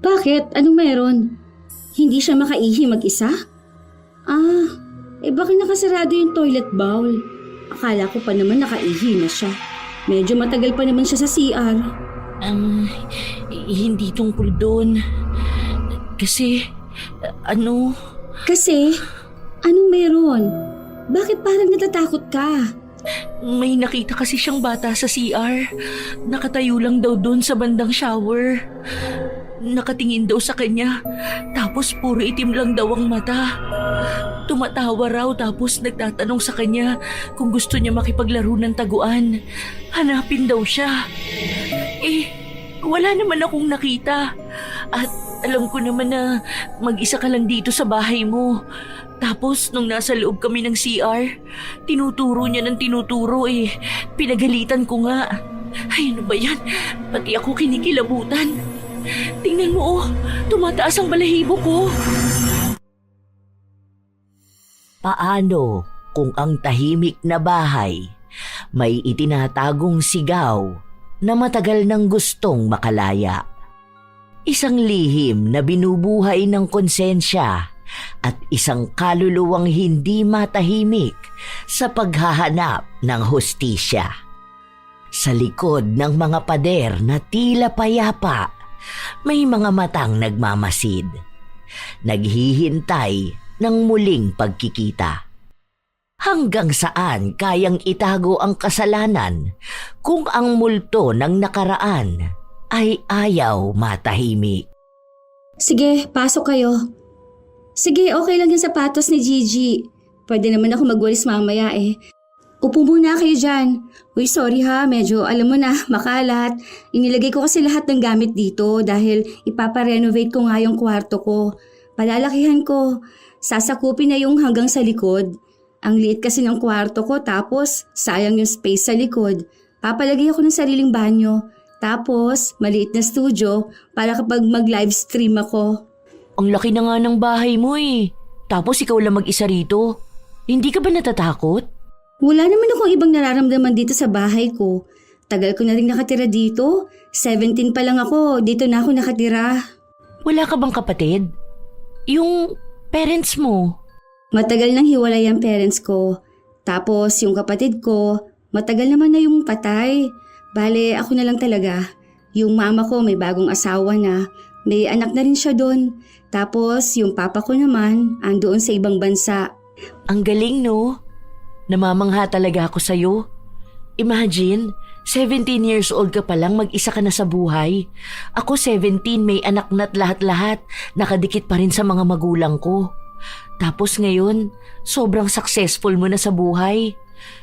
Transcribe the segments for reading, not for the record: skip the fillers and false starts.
Bakit? Anong meron? Hindi siya makaihi mag-isa? Bakit nakasarado yung toilet bowl? Akala ko pa naman nakaihi na siya. Medyo matagal pa naman siya sa CR. Hindi tungkol doon. Kasi, Kasi? Anong meron? Bakit parang natatakot ka? May nakita kasi siyang bata sa CR. Nakatayo lang daw doon sa bandang shower. Nakatingin daw sa kanya, tapos puro itim lang daw ang mata. Tumatawa raw tapos nagtatanong sa kanya kung gusto niya makipaglaro ng taguan. Hanapin daw siya. Wala naman akong nakita. At alam ko naman na mag-isa ka lang dito sa bahay mo. Tapos nung nasa loob kami ng CR, tinuturo niya ng tinuturo Pinagalitan ko nga. Ay, ano ba yan? Pati ako kinikilabutan. Tingnan mo tumataas ang balahibo ko. Paano kung ang tahimik na bahay may itinatagong sigaw na matagal nang gustong makalaya? Isang lihim na binubuhay ng konsensya at isang kaluluwang hindi matahimik sa paghahanap ng hustisya. Sa likod ng mga pader na tila payapa, may mga matang nagmamasid, naghihintay ng muling pagkikita. Hanggang saan kayang itago ang kasalanan kung ang multo ng nakaraan ay ayaw matahimik? Sige, pasok kayo. Sige, okay lang yung sapatos ni Gigi. Pwede naman ako magwalis mamaya Upo muna kayo dyan. Uy, sorry ha, medyo alam mo na, makalat. Inilagay ko kasi lahat ng gamit dito dahil ipaparenovate ko nga yung kwarto ko. Palalakihan ko. Sasakupin na yung hanggang sa likod. Ang liit kasi ng kwarto ko tapos sayang yung space sa likod. Papalagay ako ng sariling banyo. Tapos maliit na studio para kapag mag-live stream ako. Ang laki na nga ng bahay mo Tapos ikaw lang mag-isa rito. Hindi ka ba natatakot? Wala naman akong ibang nararamdaman dito sa bahay ko. Tagal ko na rin nakatira dito. 17 pa lang ako, dito na ako nakatira. Wala ka bang kapatid? Yung parents mo? Matagal nang hiwalay ang parents ko. Tapos yung kapatid ko, matagal naman na yung patay. Bale, ako na lang talaga. Yung mama ko may bagong asawa na. May anak na rin siya doon. Tapos yung papa ko naman, andoon sa ibang bansa. Ang galing no? Namamangha talaga ako sa'yo. Imagine, 17 years old ka pa lang, mag-isa ka na sa buhay. Ako 17, may anak na't lahat-lahat, nakadikit pa rin sa mga magulang ko. Tapos ngayon, sobrang successful mo na sa buhay.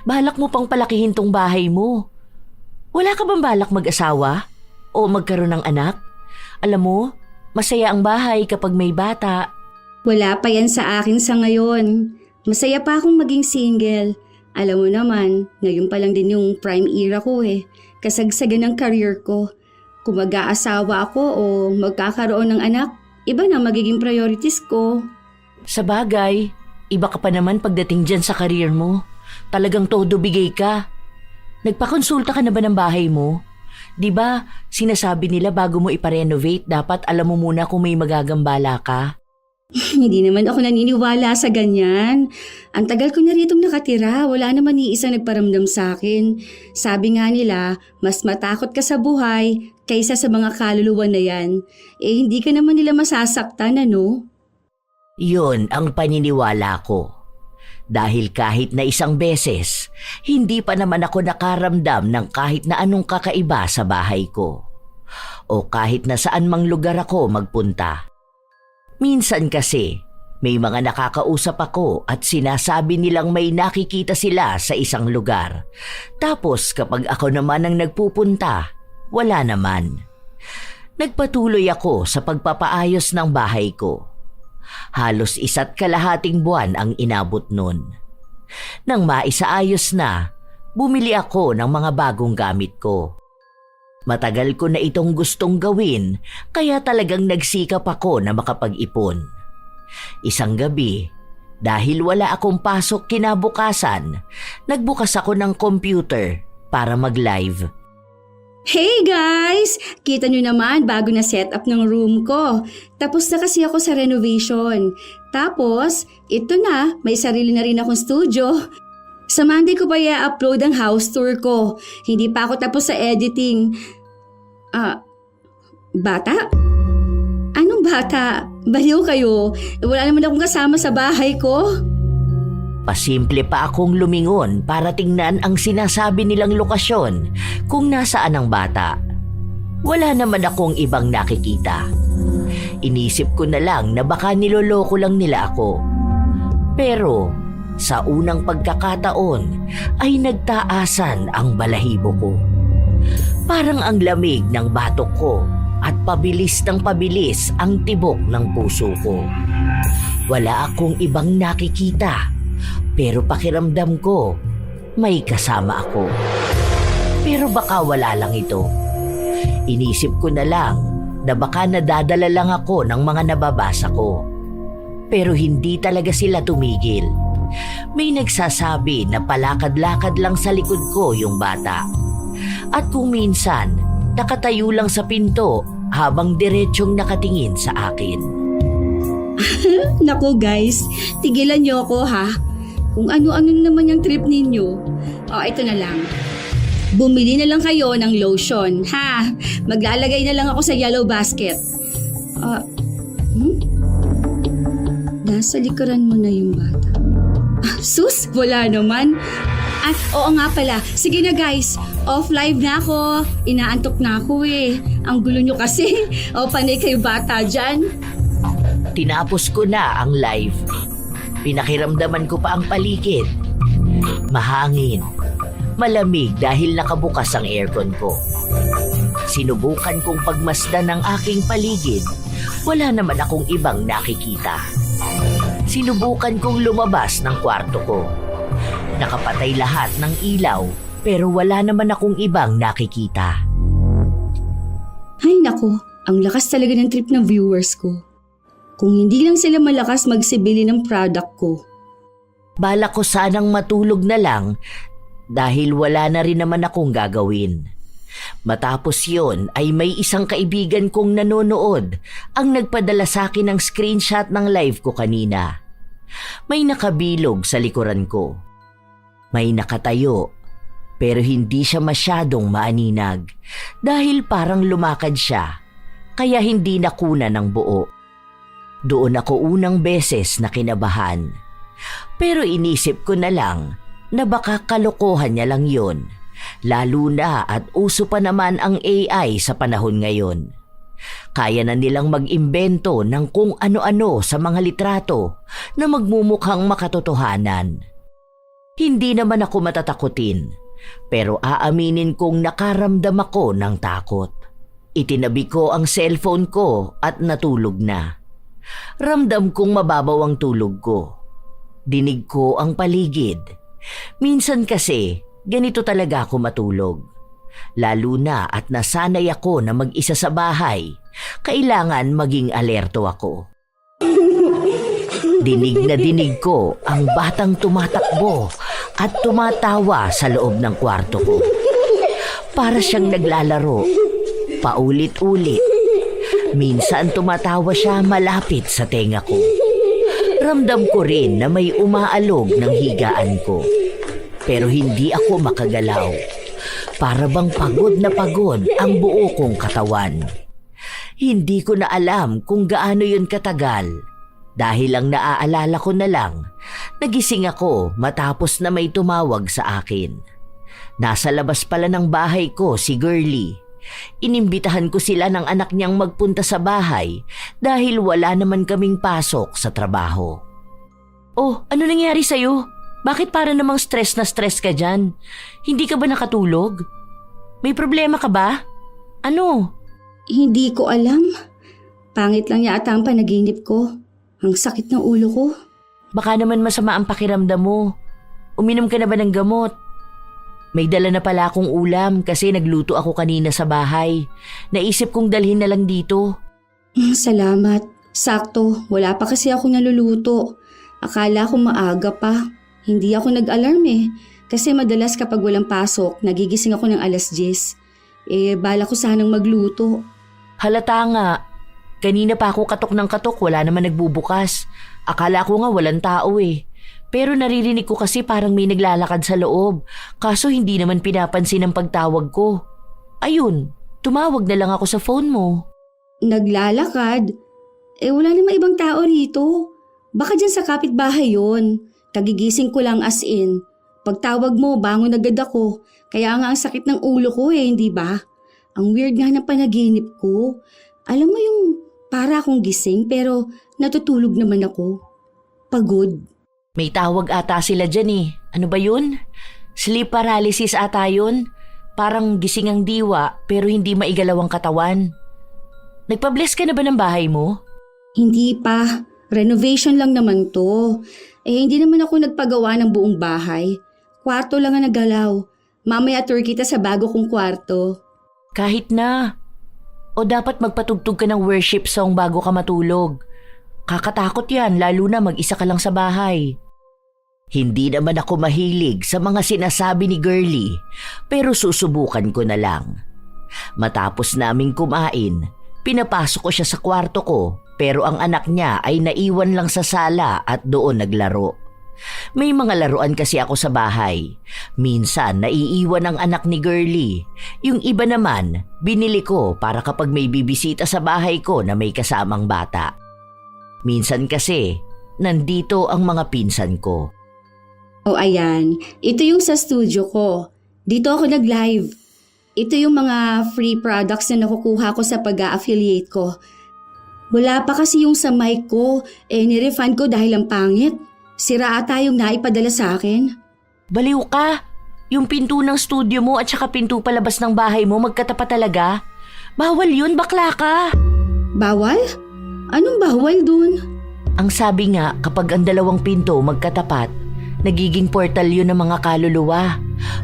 Balak mo pang palakihin tong bahay mo. Wala ka bang balak mag-asawa? O magkaroon ng anak? Alam mo, masaya ang bahay kapag may bata. Wala pa yan sa akin sa ngayon. Masaya pa akong maging single. Alam mo naman, ngayon pa lang din yung prime era ko Kasagsagan ng career ko. Kung mag-aasawa ako o magkakaroon ng anak, iba na magiging priorities ko. Sa bagay, iba ka pa naman pagdating dyan sa career mo. Talagang todo bigay ka. Nagpakonsulta ka na ba ng bahay mo? 'Di ba, sinasabi nila bago mo iparenovate, dapat alam mo muna kung may magagambala ka? Hindi naman ako naniniwala sa ganyan. Ang tagal ko na ritong nakatira, wala naman iisang nagparamdam sa akin. Sabi nga nila, mas matakot ka sa buhay kaysa sa mga kaluluwa na yan. Hindi ka naman nila masasaktan, ano? Yun ang paniniwala ko. Dahil kahit na isang beses, hindi pa naman ako nakaramdam ng kahit na anong kakaiba sa bahay ko. O kahit na saan mang lugar ako magpunta. Minsan kasi, may mga nakakausap ako at sinasabi nilang may nakikita sila sa isang lugar. Tapos kapag ako naman ang nagpupunta, wala naman. Nagpatuloy ako sa pagpapaayos ng bahay ko. Halos 1.5 buwan ang inabot nun. Nang maisaayos na, bumili ako ng mga bagong gamit ko. Matagal ko na itong gustong gawin, kaya talagang nagsikap ako na makapag-ipon. Isang gabi, dahil wala akong pasok kinabukasan, nagbukas ako ng computer para mag-live. Hey guys! Kita nyo naman bago na setup ng room ko. Tapos na kasi ako sa renovation. Tapos, ito na, may sarili na rin akong studio. Sa Monday ko pa i-upload ang house tour ko. Hindi pa ako tapos sa editing. Bata? Anong bata? Baliw kayo. Wala naman akong kasama sa bahay ko. Pasimple pa akong lumingon para tingnan ang sinasabi nilang lokasyon kung nasaan ang bata. Wala naman akong ibang nakikita. Inisip ko na lang na baka niloloko lang nila ako. Pero sa unang pagkakataon ay nagtaasan ang balahibo ko. Parang ang lamig ng batok ko at pabilis ng pabilis ang tibok ng puso ko. Wala akong ibang nakikita. Pero pakiramdam ko, may kasama ako. Pero baka wala lang ito. Inisip ko na lang na baka nadadala lang ako ng mga nababasa ko. Pero hindi talaga sila tumigil. May nagsasabi na palakad-lakad lang sa likod ko yung bata. At kung minsan, nakatayo lang sa pinto habang diretsyong nakatingin sa akin. Naku guys, tigilan niyo ako ha. Kung ano-ano naman yung trip ninyo. Ito na lang. Bumili na lang kayo ng lotion, ha? Maglalagay na lang ako sa yellow basket. Nasa likuran mo na yung bata. Sus, wala naman. At oo nga pala, sige na guys, off live na ako. Inaantok na ako eh. Ang gulo nyo kasi. Panay kayo bata dyan. Tinapos ko na ang live. Pinakiramdaman ko pa ang paligid. Mahangin. Malamig dahil nakabukas ang aircon ko. Sinubukan kong pagmasdan ng aking paligid. Wala naman akong ibang nakikita. Sinubukan kong lumabas ng kwarto ko. Nakapatay lahat ng ilaw pero wala naman akong ibang nakikita. Ay nako, ang lakas talaga ng trip ng viewers ko. Kung hindi lang sila malakas magsibili ng product ko. Balak ko sanang matulog na lang dahil wala na rin naman akong gagawin. Matapos yon ay may isang kaibigan kong nanonood ang nagpadala sa akin ng screenshot ng live ko kanina. May nakabilog sa likuran ko. May nakatayo pero hindi siya masyadong maaninag dahil parang lumakad siya kaya hindi nakuna ng buo. Doon ako unang beses na kinabahan. Pero inisip ko na lang na baka kalokohan niya lang yun. Lalo na at uso pa naman ang AI sa panahon ngayon. Kaya na nilang mag-imbento ng kung ano-ano sa mga litrato na magmumukhang makatotohanan. Hindi naman ako matatakutin, pero aaminin kong nakaramdam ako ng takot. Itinabi ko ang cellphone ko at natulog na. Ramdam kong mababaw ang tulog ko. Dinig ko ang paligid. Minsan kasi, ganito talaga ako matulog. Lalo na at nasanay ako na mag-isa sa bahay, kailangan maging alerto ako. Dinig na dinig ko ang batang tumatakbo at tumatawa sa loob ng kwarto ko. Para siyang naglalaro, paulit-ulit. Minsan tumatawa siya malapit sa tenga ko. Ramdam ko rin na may umaalog ng higaan ko. Pero hindi ako makagalaw. Para bang pagod na pagod ang buo kong katawan. Hindi ko na alam kung gaano yun katagal. Dahil lang naaalala ko na lang, nagising ako matapos na may tumawag sa akin. Nasa labas pala ng bahay ko si Girlie. Inimbitahan ko sila ng anak niyang magpunta sa bahay dahil wala naman kaming pasok sa trabaho. Oh, ano nangyari sa'yo? Bakit para namang stress na stress ka dyan? Hindi ka ba nakatulog? May problema ka ba? Ano? Hindi ko alam. Pangit lang yata ang panaginip ko. Ang sakit ng ulo ko. Baka naman masama ang pakiramdam mo. Uminom ka na ba ng gamot? May dala na pala akong ulam kasi nagluto ako kanina sa bahay. Naisip kong dalhin na lang dito. Salamat. Sakto, wala pa kasi ako naluluto. Akala ko maaga pa. Hindi ako nag-alarm eh. Kasi madalas kapag walang pasok, nagigising ako ng 10:00. Bala ko sanang magluto. Halata nga. Kanina pa ako katok ng katok, wala naman nagbubukas. Akala ko nga walang tao eh. Pero naririnig ko kasi parang may naglalakad sa loob. Kaso hindi naman pinapansin ang pagtawag ko. Ayun, tumawag na lang ako sa phone mo. Naglalakad? Wala namang ibang tao rito. Baka dyan sa kapitbahay yon. Kagigising ko lang as in. Pagtawag mo, bangon agad ako. Kaya nga ang sakit ng ulo ko hindi ba? Ang weird nga ng panaginip ko. Alam mo yung para akong gising pero natutulog naman ako. Pagod. May tawag ata sila dyan eh. Ano ba yun? Sleep paralysis ata yun. Parang gising ang diwa pero hindi maigalaw ang katawan. Nagpa-bless ka na ba ng bahay mo? Hindi pa. Renovation lang naman to. Hindi naman ako nagpagawa ng buong bahay. Kwarto lang ang nagalaw. Mamaya tour kita sa bago kong kwarto. Kahit na. O dapat magpatugtog ka ng worship song bago ka matulog. Kakatakot yan lalo na mag-isa ka lang sa bahay. Hindi naman ako mahilig sa mga sinasabi ni Girlie, pero susubukan ko na lang. Matapos naming kumain, pinapasok ko siya sa kwarto ko, pero ang anak niya ay naiwan lang sa sala at doon naglaro. May mga laruan kasi ako sa bahay. Minsan naiiwan ang anak ni Girlie. Yung iba naman, binili ko para kapag may bibisita sa bahay ko na may kasamang bata. Minsan kasi, nandito ang mga pinsan ko. Ayan. Ito yung sa studio ko. Dito ako nag-live. Ito yung mga free products na nakukuha ko sa pag-a-affiliate ko. Wala pa kasi yung sa mic ko. Nirefund ko dahil ang pangit. Sira ata yung naipadala sa akin. Baliw ka! Yung pinto ng studio mo at saka pinto palabas ng bahay mo magkatapat talaga? Bawal yun, bakla ka! Bawal? Anong bawal dun? Ang sabi nga kapag ang dalawang pinto magkatapat, nagiging portal yun ng mga kaluluwa.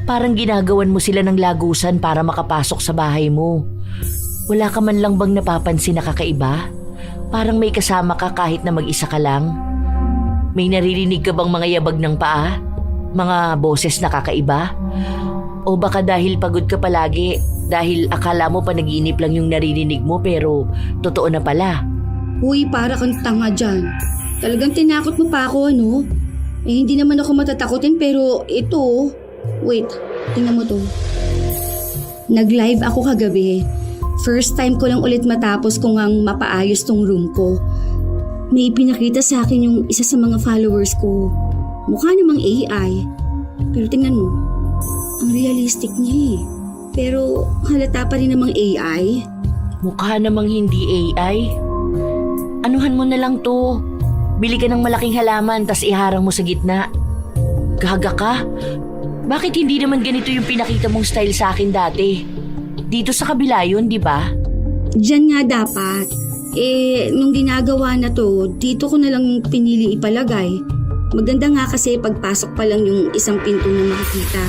Parang ginagawan mo sila ng lagusan para makapasok sa bahay mo. Wala ka man lang bang napapansin na kakaiba? Parang may kasama ka kahit na mag-isa ka lang? May naririnig ka bang mga yabag ng paa? Mga boses na kakaiba? O baka dahil pagod ka palagi, dahil akala mo panaginip lang yung naririnig mo pero totoo na pala? Uy, para kang tanga dyan. Talagang tinakot mo pa ako, ano? Hindi naman ako matatakotin pero ito. Wait, tingnan mo to. Nag-live ako kagabi. First time ko lang ulit matapos kung ang mapaayos tong room ko. May pinakita sa akin yung isa sa mga followers ko. Mukha namang AI. Pero tingnan mo, ang realistic niya eh. Pero halata pa rin namang AI. Mukha namang hindi AI. Anuhan mo na lang to. Bili ka ng malaking halaman tas iharang mo sa gitna. Gaga ka? Bakit hindi naman ganito yung pinakita mong style sa akin dati? Dito sa kabila yun, di ba? Diyan nga dapat. Nung ginagawa na to, dito ko na lang pinili ipalagay. Maganda nga kasi pagpasok pa lang yung isang pinto na makikita.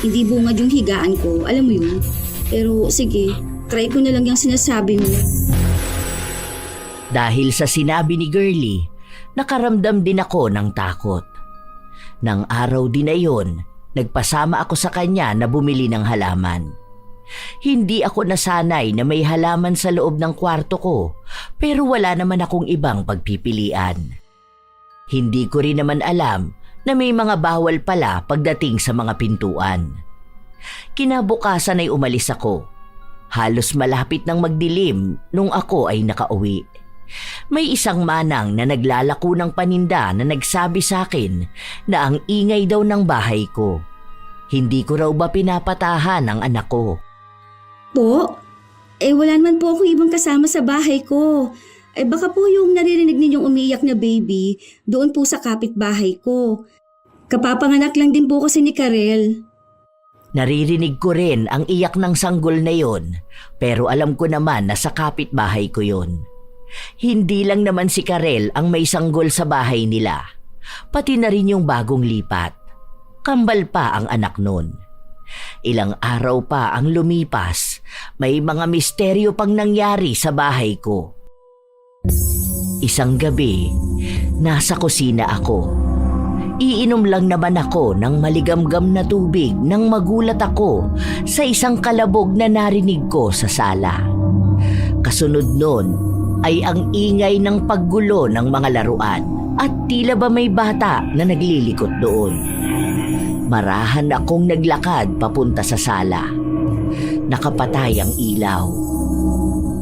Hindi bungad yung higaan ko, alam mo yun. Pero sige, try ko na lang yung sinasabi mo. Dahil sa sinabi ni Girlie, nakaramdam din ako ng takot. Nang araw din na yun, nagpasama ako sa kanya na bumili ng halaman. Hindi ako nasanay na may halaman sa loob ng kwarto ko, pero wala naman akong ibang pagpipilian. Hindi ko rin naman alam na may mga bawal pala pagdating sa mga pintuan. Kinabukasan ay umalis ako. Halos malapit ng magdilim nung ako ay nakauwi. May isang manang na naglalako ng paninda na nagsabi sa akin na ang ingay daw ng bahay ko. Hindi ko raw ba pinapatahan ang anak ko? Po? Wala naman po akong ibang kasama sa bahay ko. Baka po yung naririnig ninyong umiyak na baby doon po sa kapitbahay ko. Kapapanganak lang din po kasi ni Karel. Naririnig ko rin ang iyak ng sanggol na yon, pero alam ko naman na sa kapitbahay ko yon. Hindi lang naman si Karel ang may sanggol sa bahay nila, pati na rin yung bagong lipat. Kambal pa ang anak nun. Ilang araw pa ang lumipas, may mga misteryo pang nangyari sa bahay ko. Isang gabi, nasa kusina ako. Iinom lang naman ako ng maligamgam na tubig nang magulat ako sa isang kalabog na narinig ko sa sala. Kasunod nun ay ang ingay ng paggulo ng mga laruan at tila ba may bata na naglilikot doon. Marahan akong naglakad papunta sa sala. Nakapatay ang ilaw.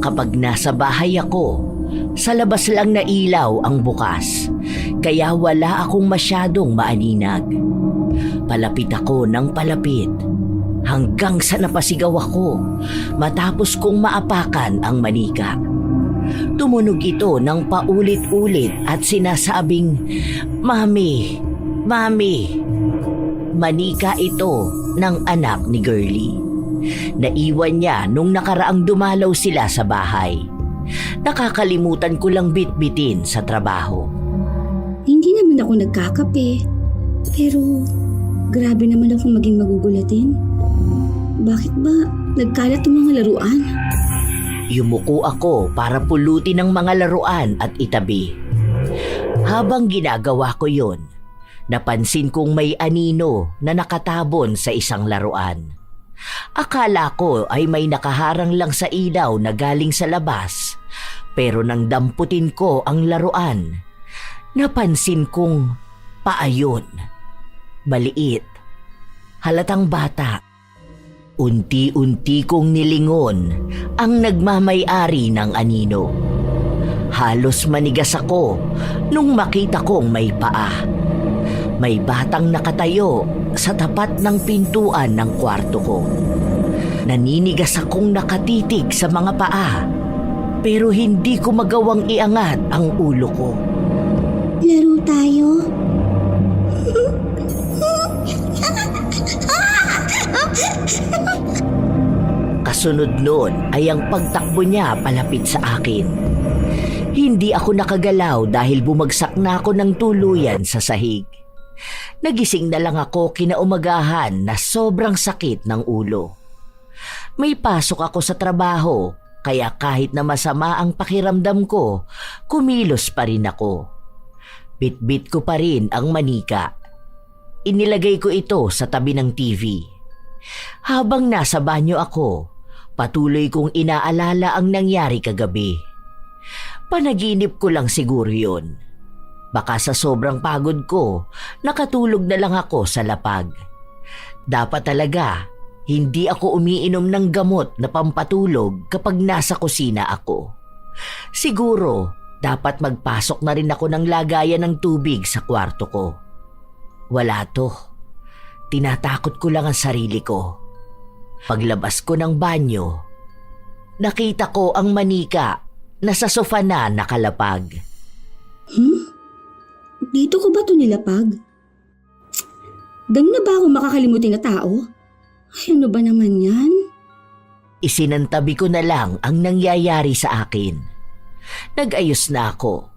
Kapag nasa bahay ako, sa labas lang na ilaw ang bukas, kaya wala akong masyadong maaninag. Palapit ako ng palapit hanggang sa napasigaw ako matapos kong maapakan ang manika. Tumunog ito ng paulit-ulit at sinasabing, "Mami, Mami." Manika ito ng anak ni Girlie. Naiwan niya nung nakaraang dumalaw sila sa bahay. Nakakalimutan ko lang bitbitin sa trabaho. Hindi naman ako nagkakape. Pero grabe naman akong maging magugulatin. Bakit ba nagkalat ang mga laruan? Yumuko ako para pulutin ang mga laruan at itabi. Habang ginagawa ko yon, napansin kong may anino na nakatabon sa isang laruan. Akala ko ay may nakaharang lang sa ilaw na galing sa labas, pero nang damputin ko ang laruan, napansin kong paayon. Maliit, halatang bata. Unti-unti kong nilingon ang nagmamay-ari ng anino. Halos manigas ako nung makita kong may paa. May batang nakatayo sa tapat ng pintuan ng kwarto ko. Naninigas akong nakatitig sa mga paa, pero hindi ko magawang iangat ang ulo ko. Laro tayo? Kasunod nun ay ang pagtakbo niya palapit sa akin. Hindi ako nakagalaw dahil bumagsak na ako ng tuluyan sa sahig. Nagising na lang ako kinaumagahan na sobrang sakit ng ulo. May pasok ako sa trabaho, kaya kahit na masama ang pakiramdam ko, kumilos pa rin ako. Bitbit ko pa rin ang manika. Inilagay ko ito sa tabi ng TV. Habang nasa banyo ako, patuloy kong inaalala ang nangyari kagabi. Panaginip ko lang siguro yun. Baka sa sobrang pagod ko, nakatulog na lang ako sa lapag. Dapat talaga, hindi ako umiinom ng gamot na pampatulog kapag nasa kusina ako. Siguro, dapat magpasok na rin ako ng lagayan ng tubig sa kwarto ko. Wala to. Tinatakot ko lang ang sarili ko. Paglabas ko ng banyo, nakita ko ang manika na sa sofa na nakalapag. Dito ko ba ito nilapag? Ganun na ba ako makakalimutin na tao? Ay, ano ba naman yan? Isinantabi ko na lang ang nangyayari sa akin. Nag-ayos na ako.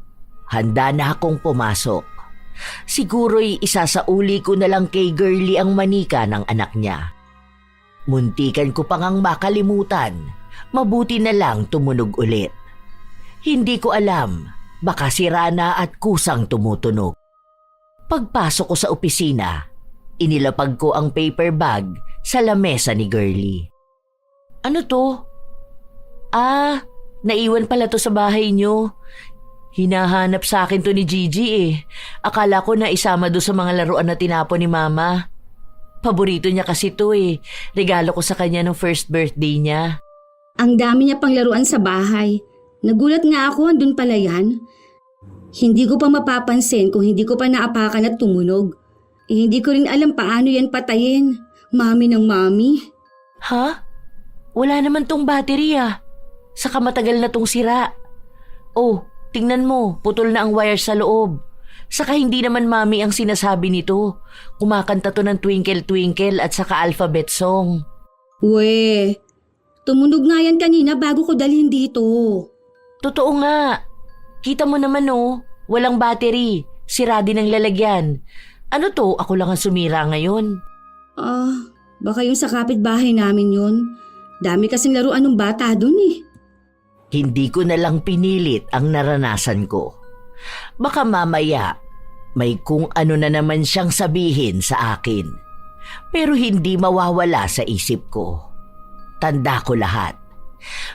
Handa na akong pumasok. Siguro'y isasauli ko na lang kay Girlie ang manika ng anak niya. Muntikan ko pang ang makalimutan. Mabuti na lang tumunog ulit. Hindi ko alam, baka sira na at kusang tumutunog. Pagpasok ko sa opisina, inilapag ko ang paper bag sa lamesa ni Girlie. Ano to? Naiwan pala to sa bahay niyo. Hinahanap sa akin to ni Gigi eh. Akala ko na isama do sa mga laruan na tinapon ni Mama. Paborito niya kasi to eh. Regalo ko sa kanya nung first birthday niya. Ang dami niya pang laruan sa bahay. Nagulat nga ako, andun pala yan. Hindi ko pa mapapansin kung hindi ko pa naapakan at tumunog. Hindi ko rin alam paano yan patayin. Mami ng mami. Ha? Wala naman tong battery ah. Saka matagal na tong sira. Oh, tingnan mo, putol na ang wire sa loob. Saka hindi naman Mami ang sinasabi nito. Kumakanta to ng Twinkle Twinkle at saka alphabet song. We, tumunog nga yan kanina bago ko dalhin dito. Totoo nga. Kita mo naman oh, walang battery. Sira din ang lalagyan. Ano to? Ako lang ang sumira ngayon. Baka yung sa kapitbahay namin yun. Dami kasing laruan ng bata dun eh. Hindi ko na lang pinilit ang naranasan ko. Baka mamaya, May kung ano na naman siyang sabihin sa akin. Pero hindi mawawala sa isip ko. Tanda ko lahat.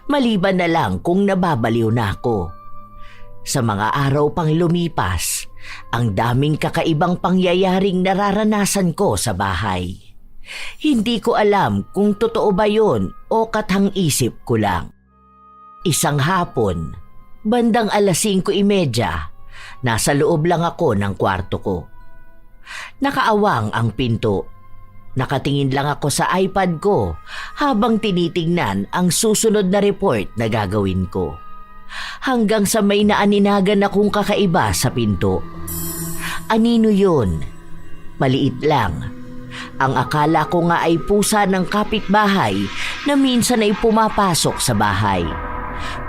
Maliban na lang kung nababaliw na ako. Sa mga araw pang lumipas, ang daming kakaibang pangyayaring nararanasan ko sa bahay. Hindi ko alam kung totoo ba yun o kathang-isip ko lang. Isang hapon, bandang 5:30, nasa loob lang ako ng kwarto ko. Nakaawang ang pinto. Nakatingin lang ako sa iPad ko habang tinitingnan ang susunod na report na gagawin ko. Hanggang sa may naaninagan akong kakaiba sa pinto. Anino yun? Maliit lang. Ang akala ko nga ay pusa ng kapitbahay na minsan ay pumapasok sa bahay.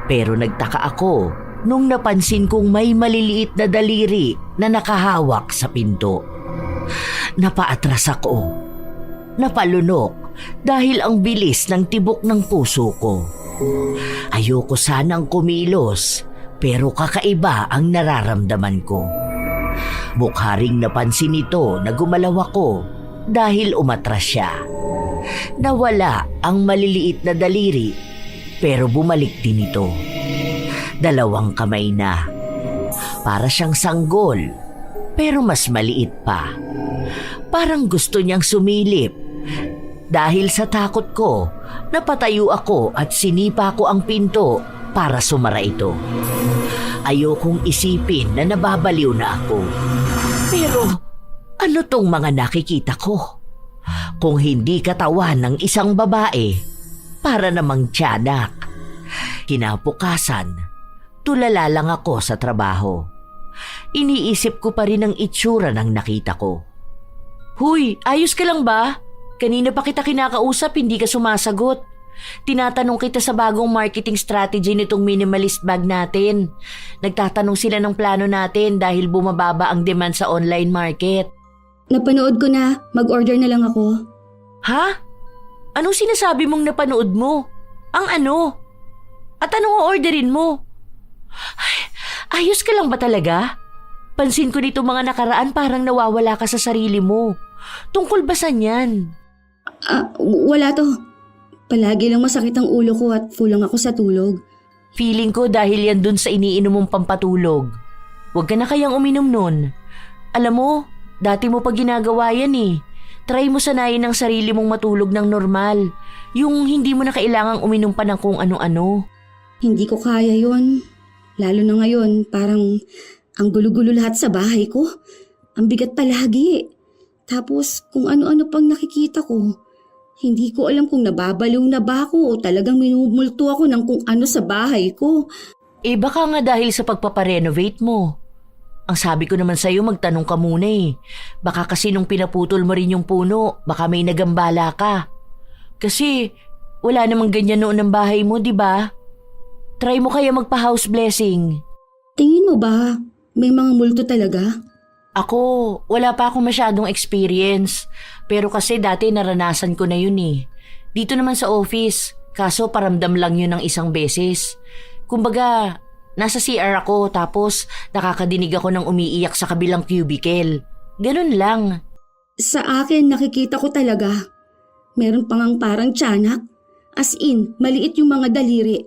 Pero nagtaka ako nung napansin kong may maliliit na daliri na nakahawak sa pinto. Napaatras ako. Napalunok dahil ang bilis ng tibok ng puso ko. Ayoko sanang kumilos pero kakaiba ang nararamdaman ko. Mukha ring napansin nito na gumalaw ako dahil umatras siya. Nawala ang maliliit na daliri pero bumalik din ito. 2 kamay na. Para siyang sanggol pero mas maliit pa. Parang gusto niyang sumilip. Dahil sa takot ko, napatayo ako at sinipa ko ang pinto para sumara ito. Ayokong isipin na nababaliw na ako. Pero ano tong mga nakikita ko? Kung hindi katawan ng isang babae, para namang tiyanak. Kinabukasan, tulala lang ako sa trabaho. Iniisip ko pa rin ang itsura ng nakita ko. Huy, ayos ka lang ba? Kanina pa kita kinakausap, hindi ka sumasagot. Tinatanong kita sa bagong marketing strategy nitong minimalist bag natin. Nagtatanong sila ng plano natin dahil bumababa ang demand sa online market. Napanood ko na. Mag-order na lang ako. Ha? Anong sinasabi mong napanood mo? Ang ano? At anong orderin mo? Ay, ayos ka lang ba talaga? Pansin ko dito mga nakaraan parang nawawala ka sa sarili mo. Tungkol ba saan yan? Wala to. Palagi lang masakit ang ulo ko at fulang ako sa tulog. Feeling ko dahil yan dun sa iniinom mong pampatulog. Huwag ka na kayang uminom nun. Alam mo, dati mo pa ginagawa yan eh. Try mo sanayin ang sarili mong matulog ng normal. Yung hindi mo na kailangang uminom pa ng kung ano-ano. Hindi ko kaya yon. Lalo na ngayon, parang ang gulo-gulo lahat sa bahay ko. Ang bigat palagi. Tapos kung ano-ano pang nakikita ko. Hindi ko alam kung nababaliw na ba ako o talagang minumulto ako ng kung ano sa bahay ko. Eh baka nga dahil sa pagpaparenovate mo. Ang sabi ko naman sa'yo magtanong ka muna eh. Baka kasi nung pinaputol mo rin yung puno, baka may nagambala ka. Kasi wala namang ganyan noon ng bahay mo, di ba? Try mo kaya magpa-house blessing. Tingin mo ba may mga multo talaga? Ako, wala pa akong masyadong experience. Pero kasi dati naranasan ko na yun eh. Dito naman sa office, kaso paramdam lang yun ng isang beses. Kumbaga, nasa CR ako tapos nakakadinig ako ng umiiyak sa kabilang cubicle. Ganun lang. Sa akin nakikita ko talaga. Meron pang parang tiyanak. As in, maliit yung mga daliri.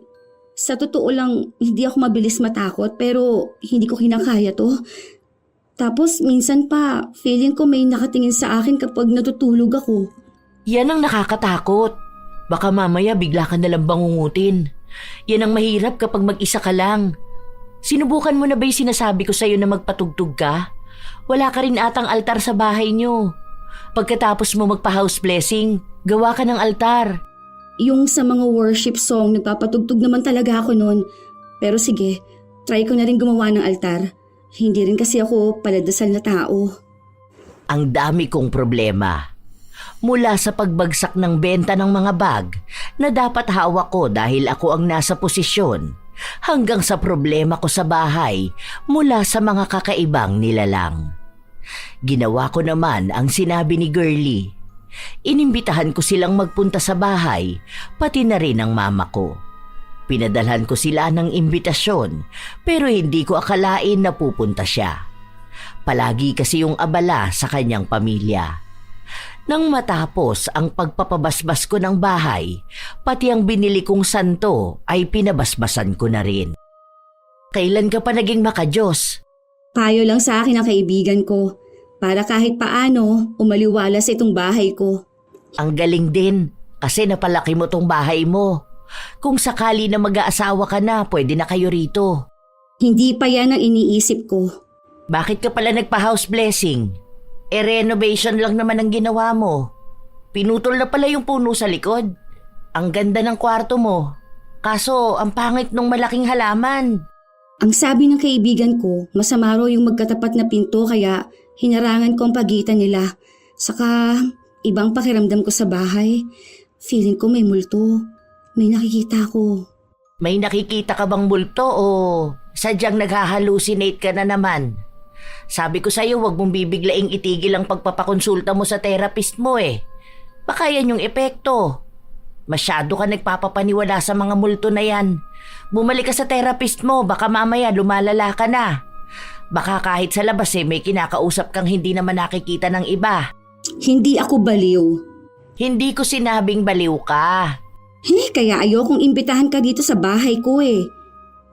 Sa totoo lang, hindi ako mabilis matakot pero hindi ko kinakaya to. Tapos minsan pa, feeling ko may nakatingin sa akin kapag natutulog ako. Yan ang nakakatakot. Baka mamaya bigla ka nalang bangungutin. Yan ang mahirap kapag mag-isa ka lang. Sinubukan mo na ba yung sinasabi ko sa'yo na magpatugtog ka? Wala ka rin atang altar sa bahay nyo. Pagkatapos mo magpa-house blessing, gawa ka ng altar. Yung sa mga worship song, nagpapatugtog naman talaga ako noon. Pero sige, try ko na rin gumawa ng altar. Hindi rin kasi ako paladasal na tao. Ang dami kong problema. Mula sa pagbagsak ng benta ng mga bag na dapat hawak ko dahil ako ang nasa posisyon, hanggang sa problema ko sa bahay mula sa mga kakaibang nilalang. Ginawa ko naman ang sinabi ni Girlie. Inimbitahan ko silang magpunta sa bahay, pati na rin ang mama ko. Pinadalhan ko sila ng imbitasyon pero hindi ko akalain na pupunta siya. Palagi kasi yung abala sa kanyang pamilya. Nang matapos ang pagpapabasbas ko ng bahay, pati ang binili kong santo ay pinabasbasan ko na rin. Kailan ka pa naging makajos? Payo lang sa akin ng kaibigan ko para kahit paano umaliwalas itong bahay ko. Ang galing din kasi napalaki mo tong bahay mo. Kung sakali na mag-aasawa ka na, pwede na kayo rito. Hindi pa yan ang iniisip ko. Bakit ka pala nagpa-house blessing? Renovation lang naman ang ginawa mo. Pinutol na pala yung puno sa likod. Ang ganda ng kwarto mo. Kaso, ang pangit nung malaking halaman. Ang sabi ng kaibigan ko, masama raw yung magkatapat na pinto kaya hinarangan ko ang pagitan nila. Saka, ibang pakiramdam ko sa bahay. Feeling ko may multo. May nakikita ko. May nakikita ka bang multo o sadyang naghahalusinate ka na naman? Sabi ko sa'yo, huwag mong bibiglaing itigil ang pagpapakonsulta mo sa therapist mo eh. Baka yan yung epekto. Masyado ka nagpapapaniwala sa mga multo na yan. Bumalik ka sa therapist mo, baka mamaya lumalala ka na. Baka kahit sa labas may kinakausap kang hindi naman nakikita ng iba. Hindi ako baliw. Hindi ko sinabing baliw ka. Kaya ayokong imbitahan ka dito sa bahay ko eh.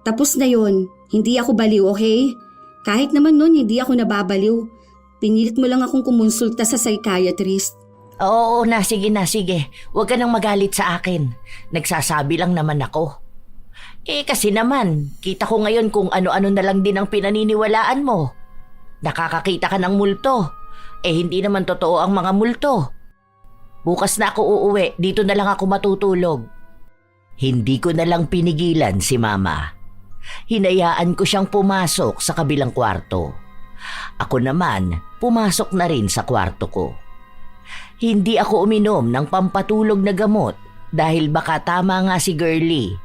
Tapos na yon, hindi ako baliw, okay? Kahit naman nun, hindi ako nababaliw. Pinilit mo lang akong kumonsulta sa psychiatrist. Oo na, sige. Huwag ka nang magalit sa akin. Nagsasabi lang naman ako. Kasi naman, kita ko ngayon kung ano-ano na lang din ang pinaniniwalaan mo. Nakakakita ka ng multo. Hindi naman totoo ang mga multo. Bukas na ako uuwi, dito na lang ako matutulog. Hindi ko na lang pinigilan si Mama. Hinayaan ko siyang pumasok sa kabilang kwarto. Ako naman, pumasok na rin sa kwarto ko. Hindi ako uminom ng pampatulog na gamot dahil baka tama nga si Girlie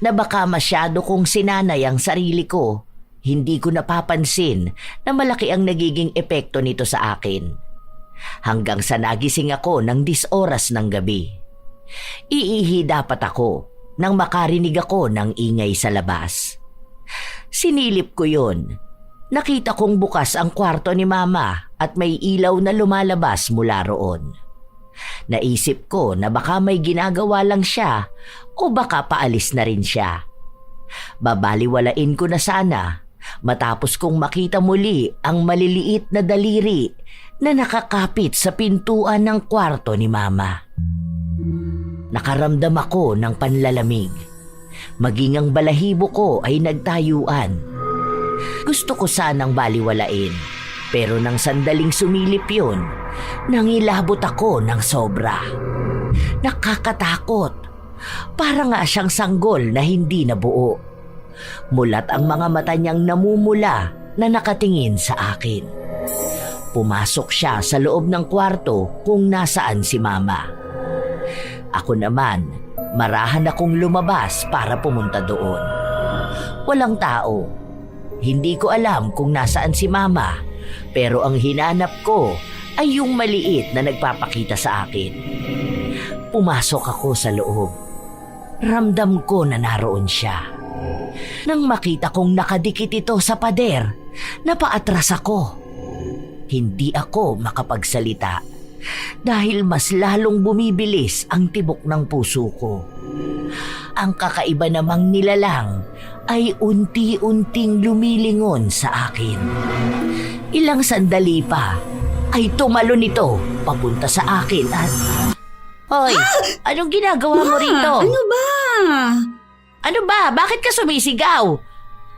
na baka masyado kong sinanay ang sarili ko. Hindi ko napapansin na malaki ang nagiging epekto nito sa akin. Hanggang sa nagising ako ng 10 oras ng gabi. Iihi dapat ako nang makarinig ako ng ingay sa labas. Sinilip ko yun. Nakita kong bukas ang kwarto ni Mama at may ilaw na lumalabas mula roon. Naisip ko na baka may ginagawa lang siya o baka paalis na rin siya. Babaliwalain ko na sana matapos kong makita muli ang maliliit na daliri na nakakapit sa pintuan ng kwarto ni Mama. Nakaramdam ako ng panlalamig. Maging ang balahibo ko ay nagtayuan. Gusto ko sanang baliwalain, pero nang sandaling sumilip yun, nangilabot ako ng sobra. Nakakatakot. Para nga siyang sanggol na hindi nabuo. Mulat ang mga mata niyang namumula na nakatingin sa akin. Pumasok siya sa loob ng kwarto kung nasaan si Mama. Ako naman, marahan akong lumabas para pumunta doon. Walang tao. Hindi ko alam kung nasaan si Mama, pero ang hinanap ko ay yung maliit na nagpapakita sa akin. Pumasok ako sa loob. Ramdam ko na naroon siya. Nang makita kong nakadikit ito sa pader, napaatras ako. Hindi ako makapagsalita dahil mas lalong bumibilis ang tibok ng puso ko. Ang kakaiba namang nilalang ay unti-unting lumilingon sa akin. Ilang sandali pa ay tumalon ito papunta sa akin at... Hoy, anong ginagawa mo rito? Ano ba? Ano ba? Bakit ka sumisigaw?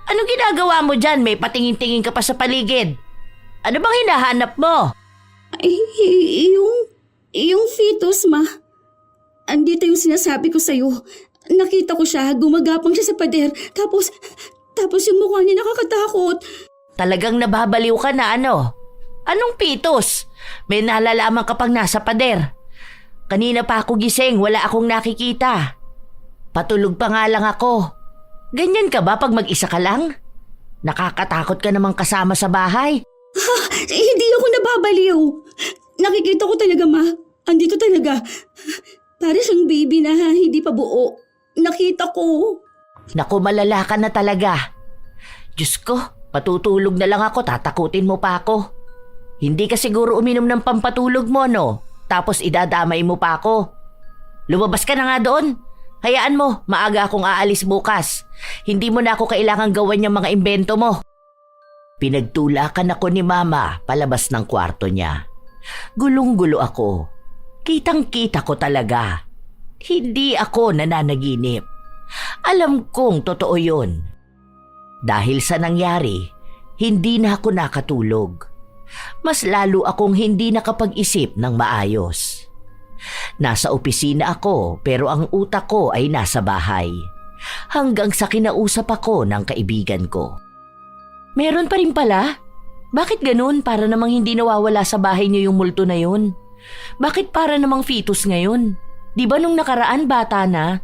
Anong ginagawa mo dyan? May patingin-tingin ka pa sa paligid. Ano bang hinahanap mo? Yung fetus, Ma. Andito yung sinasabi ko sa'yo. Nakita ko siya, gumagapang siya sa pader. Tapos yung mukha niya nakakatakot. Talagang nababaliw ka na ano? Anong fetus? May nalalaman ka pang nasa pader. Kanina pa ako gising, wala akong nakikita. Patulog pa nga lang ako. Ganyan ka ba pag mag-isa ka lang? Nakakatakot ka namang kasama sa bahay. Hindi ako nababaliw. Nakikita ko talaga, Ma. Andito talaga. Para siyang baby na hindi pa buo. Nakita ko. Naku, malala ka na talaga. Diyos ko, Patutulog na lang ako, tatakutin mo pa ako. Hindi ka siguro uminom ng pampatulog mo, no? Tapos idadamay mo pa ako. Lumabas ka na nga doon. Hayaan mo, maaga akong aalis bukas. Hindi mo na ako kailangang gawan yung mga imbento mo. Pinagtulakan ako ni Mama palabas ng kwarto niya. Gulong-gulo ako. Kitang-kita ko talaga. Hindi ako nananaginip. Alam kong totoo yun. Dahil sa nangyari, hindi na ako nakatulog. Mas lalo akong hindi nakapag-isip ng maayos. Nasa opisina ako pero ang utak ko ay nasa bahay. Hanggang sa kinausap ako ng kaibigan ko. Meron pa rin pala? Bakit ganun para namang hindi nawawala sa bahay niyo yung multo na yun? Bakit para namang fetus ngayon? Di ba nung nakaraan bata na?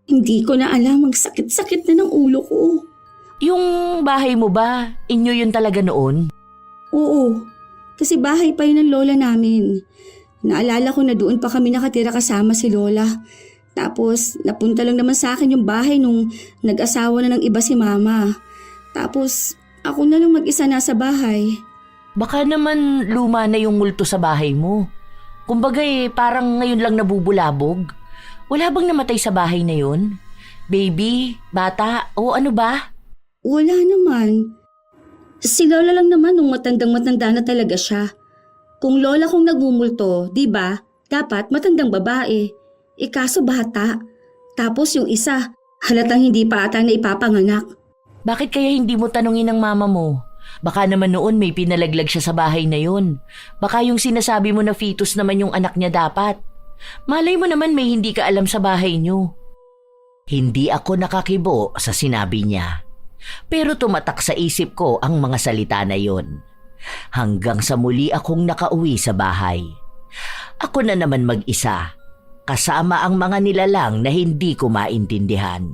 Hindi ko na alam, ang sakit-sakit na ng ulo ko. Yung bahay mo ba, inyo yun talaga noon? Oo, kasi bahay pa yun ng lola namin. Naalala ko na doon pa kami nakatira kasama si lola. Tapos napunta lang naman sa akin yung bahay nung nag-asawa na ng iba si mama. Tapos ako na lang mag-isa nasa bahay. Baka naman luma na yung multo sa bahay mo. Kumbaga parang ngayon lang nabubulabog. Wala bang namatay sa bahay na yun? Baby, bata, o ano ba? Wala naman. Si lola lang naman nung matandang-matanda na talaga siya. Kung lola kong nagmumulto, di ba? Dapat matandang babae. Kaso bata. Tapos yung isa, halatang hindi pa ata na ipapanganak. Bakit kaya hindi mo tanungin ng mama mo? Baka naman noon may pinalaglag siya sa bahay na yun. Baka yung sinasabi mo na fetus naman yung anak niya dapat. Malay mo naman may hindi ka alam sa bahay niyo. Hindi ako nakakibo sa sinabi niya. Pero tumatak sa isip ko ang mga salita na yon. Hanggang sa muli akong nakauwi sa bahay. Ako na naman mag-isa, kasama ang mga nilalang na hindi ko maintindihan.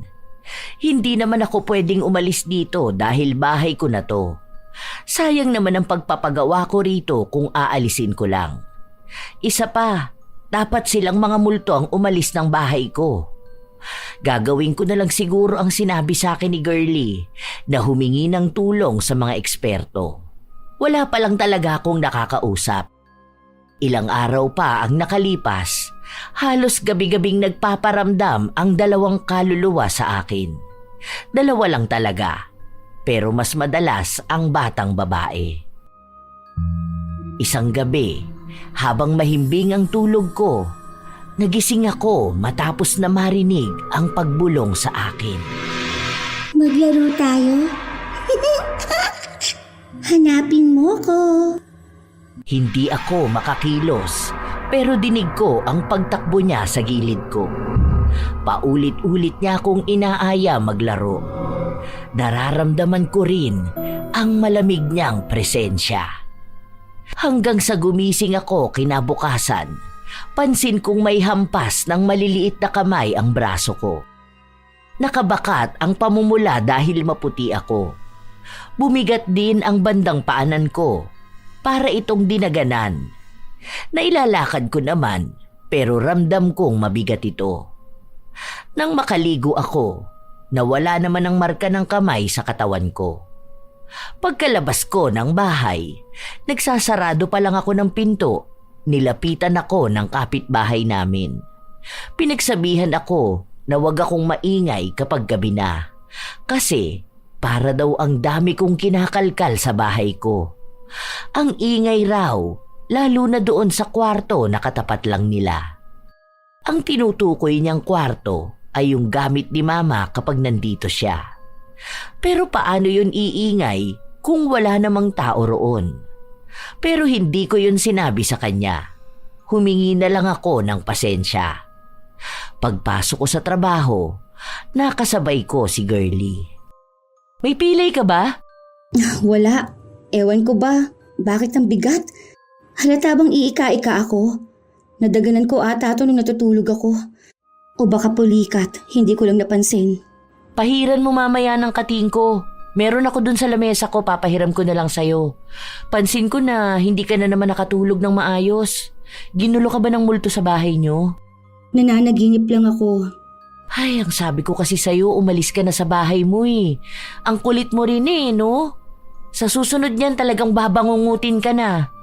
Hindi naman ako pwedeng umalis dito dahil bahay ko na to. Sayang naman ang pagpapagawa ko rito kung aalisin ko lang. Isa pa, dapat silang mga multo ang umalis ng bahay ko. Gagawin ko na lang siguro ang sinabi sa akin ni Girlie na humingi ng tulong sa mga eksperto. Wala pa lang talaga akong nakakausap. Ilang araw pa ang nakalipas, halos gabi-gabing nagpaparamdam ang dalawang kaluluwa sa akin. Dalawa lang talaga, pero mas madalas ang batang babae. Isang gabi, habang mahimbing ang tulog ko, nagising ako matapos na marinig ang pagbulong sa akin. Maglaro tayo? Hanapin mo ko. Hindi ako makakilos, pero dinig ko ang pagtakbo niya sa gilid ko. Paulit-ulit niya akong inaaya maglaro. Nararamdaman ko rin ang malamig niyang presensya. Hanggang sa gumising ako kinabukasan, pansin kong may hampas ng maliliit na kamay ang braso ko. Nakabakat ang pamumula dahil maputi ako. Bumigat din ang bandang paanan ko para itong dinaganan. Nailalakad ko naman pero ramdam kong mabigat ito. Nang makaligo ako, nawala naman ang marka ng kamay sa katawan ko. Pagkalabas ko ng bahay, nagsasarado pa lang ako ng pinto. Nilapitan ako ng kapitbahay namin. Pinagsabihan ako na wag akong maingay kapag gabi na. Kasi para daw ang dami kong kinakalkal sa bahay ko. Ang ingay raw, lalo na doon sa kwarto na katapat lang nila. Ang tinutukoy niyang kwarto ay yung gamit ni Mama kapag nandito siya. Pero paano yun iingay kung wala namang tao roon? Pero hindi ko yun sinabi sa kanya. Humingi na lang ako ng pasensya. Pagpasok ko sa trabaho, nakasabay ko si Girlie. May pilay ka ba? Wala. Ewan ko ba? Bakit ang bigat? Halata bang iika-ika ako? Nadaganan ko ata ito nung natutulog ako. O baka pulikat, hindi ko lang napansin. Pahiran mo mamaya ng kating ko. Meron ako dun sa lamesa ko, papahiram ko na lang sa'yo. Pansin ko na hindi ka na naman nakatulog ng maayos. Ginulo ka ba ng multo sa bahay niyo? Nananaginip lang ako. Ay, ang sabi ko kasi sa'yo, umalis ka na sa bahay mo eh. Ang kulit mo rin eh, no? Sa susunod niyan talagang babangungutin ka na.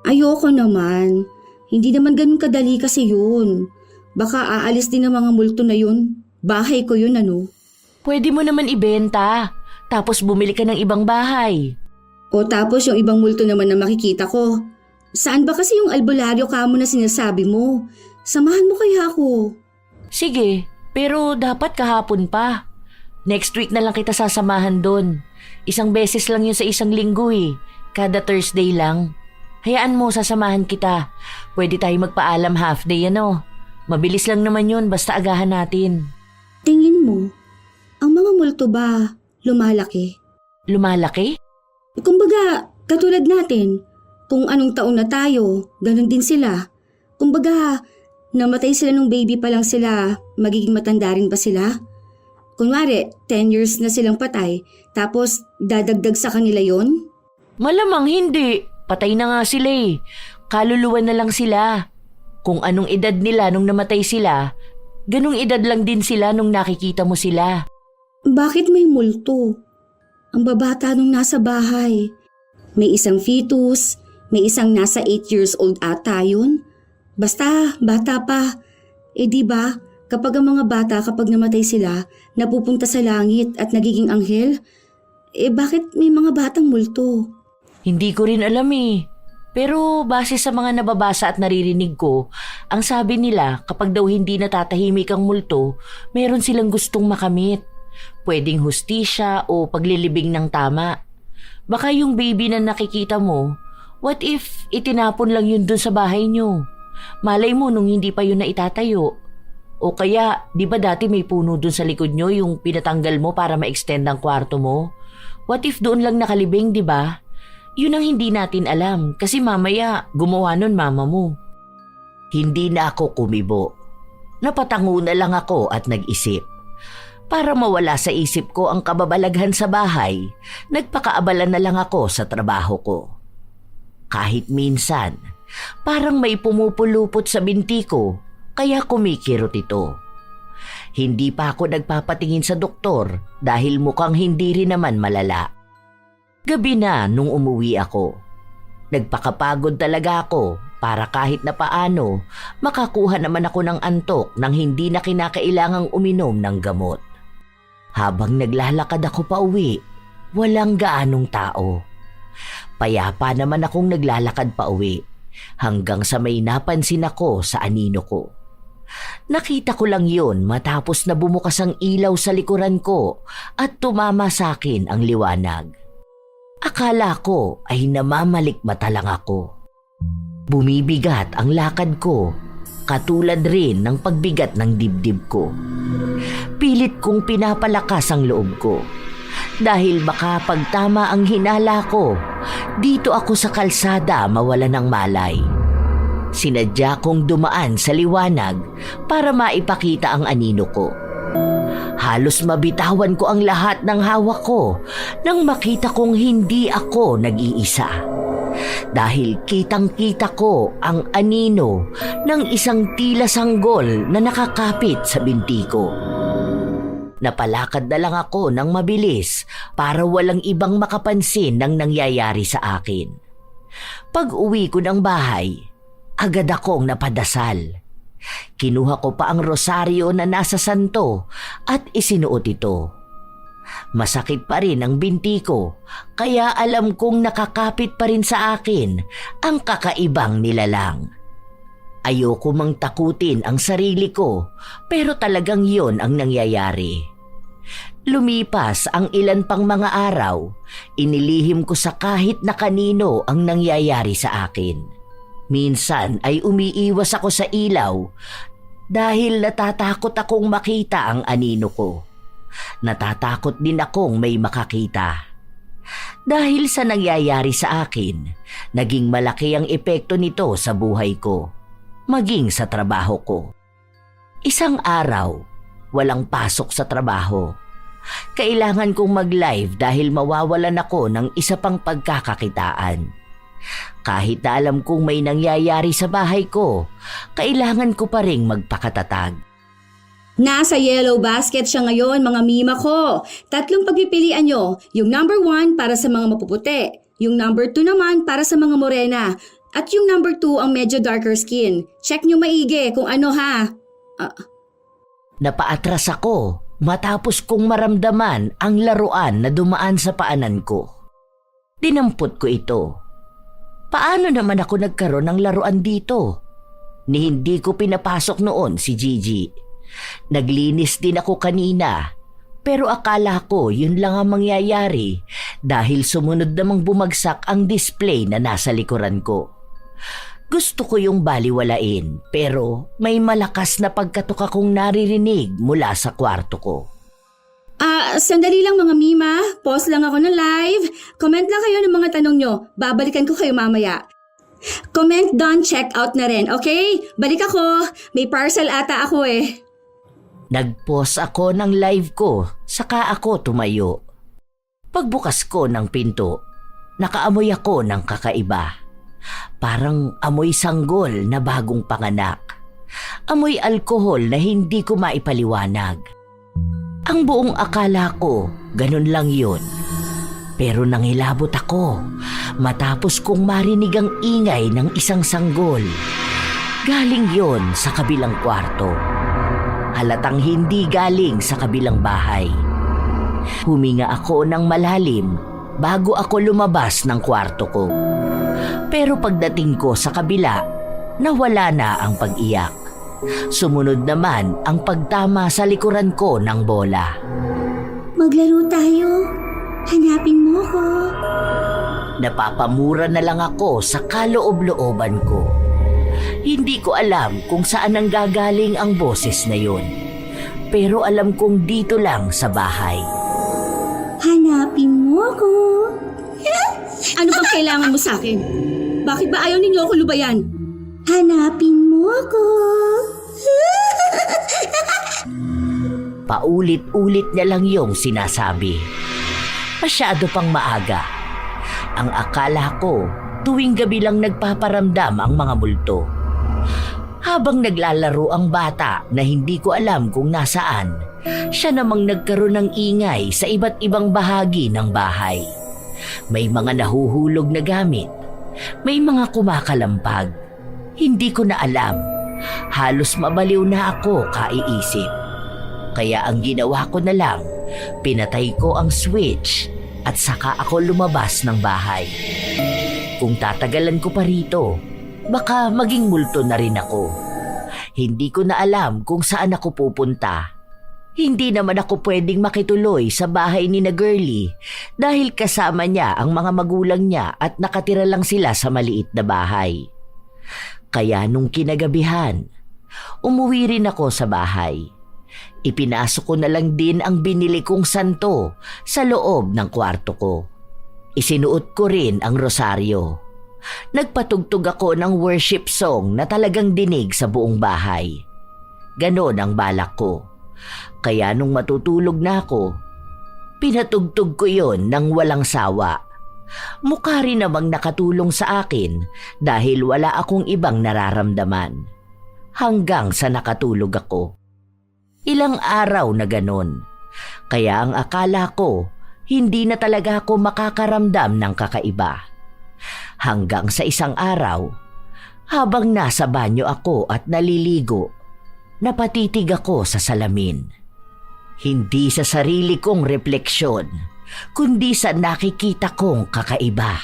Ayoko naman. Hindi naman ganun kadali kasi yun. Baka aalis din ang mga multo na yun. Bahay ko yun ano. Pwede mo naman ibenta. Tapos bumili ka ng ibang bahay. O tapos yung ibang multo naman na makikita ko. Saan ba kasi yung albularyo kamo na sinasabi mo? Samahan mo kaya ako. Sige, pero dapat kahapon pa. Next week na lang kita sasamahan doon. Isang beses lang yun sa isang linggo eh. Kada Thursday lang. Hayaan mo, sasamahan kita. Pwede tayo magpaalam half day ano. Mabilis lang naman yun basta agahan natin. Tingin mo, ang mga multo ba lumalaki? Lumalaki? Kumbaga, katulad natin, kung anong taon na tayo, ganun din sila. Kumbaga, namatay sila nung baby pa lang sila, magiging matanda rin ba sila? Kunwari, 10 years na silang patay, tapos dadagdag sa kanila yon? Malamang hindi. Patay na nga sila eh. Kaluluwa na lang sila. Kung anong edad nila nung namatay sila, ganung edad lang din sila nung nakikita mo sila. Bakit may multo? Ang babata nung nasa bahay. May isang fetus, may isang nasa 8 years old ata yun. Basta, bata pa. Eh di ba, kapag ang mga bata kapag namatay sila, napupunta sa langit at nagiging anghel, eh bakit may mga batang multo? Hindi ko rin alam eh. Pero base sa mga nababasa at naririnig ko, ang sabi nila kapag daw hindi natatahimik ang multo, meron silang gustong makamit. Pwedeng hustisya o paglilibing ng tama. Baka yung baby na nakikita mo, what if itinapon lang yun dun sa bahay nyo? Malay mo nung hindi pa yun na itatayo. O kaya, di ba dati may puno dun sa likod nyo yung pinatanggal mo para ma-extend ang kwarto mo? What if doon lang nakalibing, di ba? Yun ang hindi natin alam kasi mamaya gumawa nun mama mo. Hindi na ako kumibo. Napatango na lang ako at nag-isip. Para mawala sa isip ko ang kababalaghan sa bahay, nagpakaabala na lang ako sa trabaho ko. Kahit minsan, parang may pumupulupot sa binti ko, kaya kumikirot ito. Hindi pa ako nagpapatingin sa doktor dahil mukhang hindi rin naman malala. Gabi na nung umuwi ako. Nagpakapagod talaga ako para kahit na paano makakuha naman ako ng antok nang hindi na kinakailangang uminom ng gamot. Habang naglalakad ako pa uwi, walang gaanong tao. Payapa naman akong naglalakad pa uwi hanggang sa may napansin ako sa anino ko. Nakita ko lang yun matapos na bumukas ang ilaw sa likuran ko at tumama sa akin ang liwanag. Akala ko ay namamalikmata lang ako. Bumibigat ang lakad ko, katulad rin ng pagbigat ng dibdib ko. Pilit kong pinapalakas ang loob ko. Dahil baka pagtama ang hinala ko, dito ako sa kalsada mawala ng malay. Sinadya kong dumaan sa liwanag para maipakita ang anino ko. Halos mabitawan ko ang lahat ng hawak ko nang makita kong hindi ako nag-iisa. Dahil kitang-kita ko ang anino ng isang tila sanggol na nakakapit sa binti ko. Napalakad na lang ako ng mabilis para walang ibang makapansin ng nangyayari sa akin. Pag-uwi ko ng bahay, agad akong napadasal. Kinuha ko pa ang rosaryo na nasa santo at isinuot ito. Masakit pa rin ang binti ko, kaya alam kong nakakapit pa rin sa akin ang kakaibang nilalang. Ayoko mang takutin ang sarili ko, pero talagang yon ang nangyayari. Lumipas ang ilan pang mga araw, inilihim ko sa kahit na kanino ang nangyayari sa akin. Minsan ay umiiwas ako sa ilaw dahil natatakot akong makita ang anino ko. Natatakot din akong may makakita. Dahil sa nangyayari sa akin, naging malaki ang epekto nito sa buhay ko, maging sa trabaho ko. Isang araw, walang pasok sa trabaho. Kailangan kong mag-live dahil mawawalan ako ng isa pang pagkakakitaan. Kahit na alam kong may nangyayari sa bahay ko, kailangan ko pa ring magpakatatag. Nasa yellow basket siya ngayon, mga mima ko. 3 pagpipilian nyo. Yung number 1 para sa mga mapuputi. Yung number 2 naman para sa mga morena. At yung number 2 ang medyo darker skin. Check nyo maigi kung ano ha. Napaatras ako matapos kong maramdaman ang laruan na dumaan sa paanan ko. Dinampot ko ito. Paano naman ako nagkaroon ng laruan dito? Ni hindi ko pinapasok noon si Gigi. Naglinis din ako kanina, pero akala ko yun lang ang mangyayari dahil sumunod namang bumagsak ang display na nasa likuran ko. Gusto ko yung baliwalain pero may malakas na pagkatok akong naririnig mula sa kwarto ko. Sandali lang mga mima. Pause lang ako ng live. Comment lang kayo ng mga tanong nyo. Babalikan ko kayo mamaya. Comment done, check out na rin, okay? Balik ako. May parcel ata ako eh. Nag-pause ako ng live ko, saka ako tumayo. Pagbukas ko ng pinto, nakaamoy ako ng kakaiba. Parang amoy sanggol na bagong panganak. Amoy alkohol na hindi ko maipaliwanag. Ang buong akala ko, ganun lang yun. Pero nangilabot ako matapos kong marinig ang ingay ng isang sanggol. Galing yon sa kabilang kwarto. Halatang hindi galing sa kabilang bahay. Huminga ako ng malalim bago ako lumabas ng kwarto ko. Pero pagdating ko sa kabila, nawala na ang pag-iyak. Sumunod naman ang pagtama sa likuran ko ng bola. Maglaro tayo. Hanapin mo ko. Napapamura na lang ako sa kaloob-looban ko. Hindi ko alam kung saan nanggagaling ang boses na yun. Pero alam kong dito lang sa bahay. Hanapin mo ko. Ano bang kailangan mo sa akin? Bakit ba ayaw ninyo ako lubayan? Hanapin mo ko. Paulit-ulit niya lang yung sinasabi. Masyado pang maaga. Ang akala ko, tuwing gabi lang nagpaparamdam ang mga multo. Habang naglalaro ang bata na hindi ko alam kung nasaan, siya namang nagkaroon ng ingay sa iba't ibang bahagi ng bahay. May mga nahuhulog na gamit. May mga kumakalampag. Hindi ko na alam. Halos mabaliw na ako kaiisip. Kaya ang ginawa ko na lang, pinatay ko ang switch at saka ako lumabas ng bahay. Kung tatagalan ko pa rito, baka maging multo na rin ako. Hindi ko na alam kung saan ako pupunta. Hindi naman ako pwedeng makituloy sa bahay ni na Girlie dahil kasama niya ang mga magulang niya at nakatira lang sila sa maliit na bahay. Kaya nung kinagabihan, umuwi rin ako sa bahay. Ipinasok ko na lang din ang binili kong santo sa loob ng kwarto ko. Isinuot ko rin ang rosaryo. Nagpatugtog ako ng worship song na talagang dinig sa buong bahay. Ganon ang balak ko. Kaya nung matutulog na ako, pinatugtog ko yon ng walang sawa. Mukha rin namang nakatulong sa akin dahil wala akong ibang nararamdaman. Hanggang sa nakatulog ako. Ilang araw na ganon. Kaya ang akala ko, hindi na talaga ako makakaramdam ng kakaiba. Hanggang sa isang araw, habang nasa banyo ako at naliligo, napatitig ako sa salamin. Hindi sa sarili kong refleksyon, kundi sa nakikita kong kakaiba.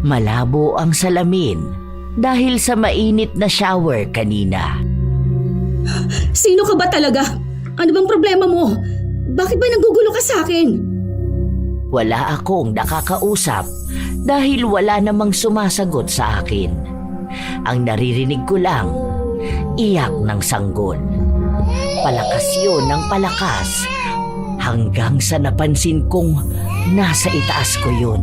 Malabo ang salamin dahil sa mainit na shower kanina. Sino ka ba talaga? Ano bang problema mo? Bakit ba nagugulo ka sa akin? Wala akong nakakausap dahil wala namang sumasagot sa akin. Ang naririnig ko lang, iyak ng sanggol. Palakas yun ng palakas hanggang sa napansin kong nasa itaas ko yun.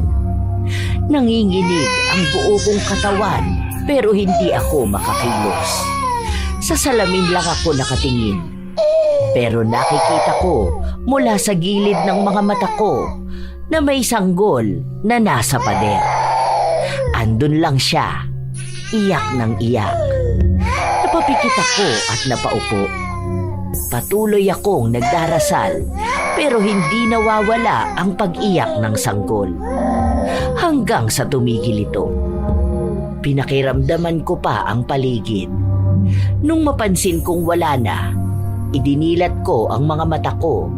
Nanginginig ang buo kong katawan pero hindi ako makakilos. Sa salamin lang ako nakatingin. Pero nakikita ko mula sa gilid ng mga mata ko na may sanggol na nasa pader. Andun lang siya, iyak ng iyak. Napapikit ako at napaupo. Patuloy akong nagdarasal pero hindi nawawala ang pag-iyak ng sanggol. Hanggang sa tumigil ito. Pinakiramdaman ko pa ang paligid. Nung mapansin kong wala na, idinilat ko ang mga mata ko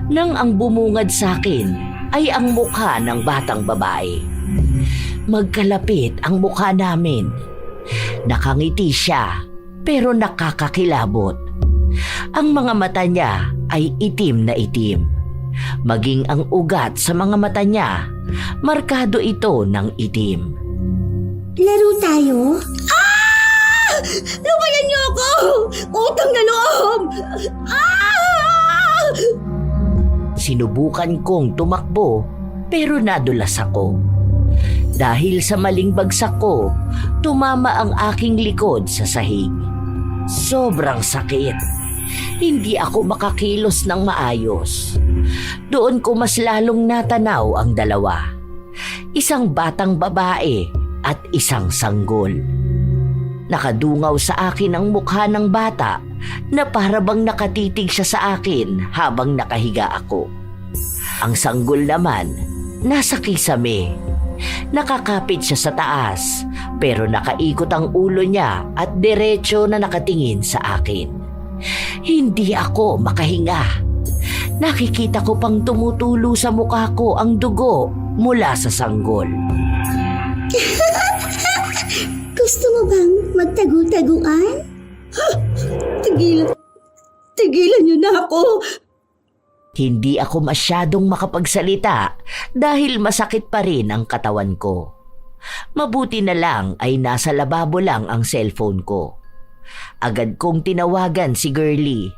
nang ang bumungad sa akin ay ang mukha ng batang babae. Magkalapit ang mukha namin. Nakangiti siya pero nakakakilabot. Ang mga mata niya ay itim na itim. Maging ang ugat sa mga mata niya, markado ito ng itim. Laro tayo? Ah! Lumayan niyo ako! Utang na loob! Ah! Sinubukan kong tumakbo pero nadulas ako. Dahil sa maling bagsak ko, tumama ang aking likod sa sahig. Sobrang sakit. Hindi ako makakilos ng maayos. Doon ko mas lalong natanaw ang dalawa. Isang batang babae at isang sanggol. Nakadungaw sa akin ang mukha ng bata na parabang nakatitig siya sa akin habang nakahiga ako. Ang sanggol naman, nasa kisame. Nakakapit siya sa taas pero nakaikot ang ulo niya at diretso na nakatingin sa akin. Hindi ako makahinga. Nakikita ko pang tumutulo sa mukha ko ang dugo mula sa sanggol. Gusto mo bang magtagu-taguan? Tigilan niyo na ako! Hindi ako masyadong makapagsalita dahil masakit pa rin ang katawan ko. Mabuti na lang ay nasa lababo lang ang cellphone ko. Agad kong tinawagan si Girlie.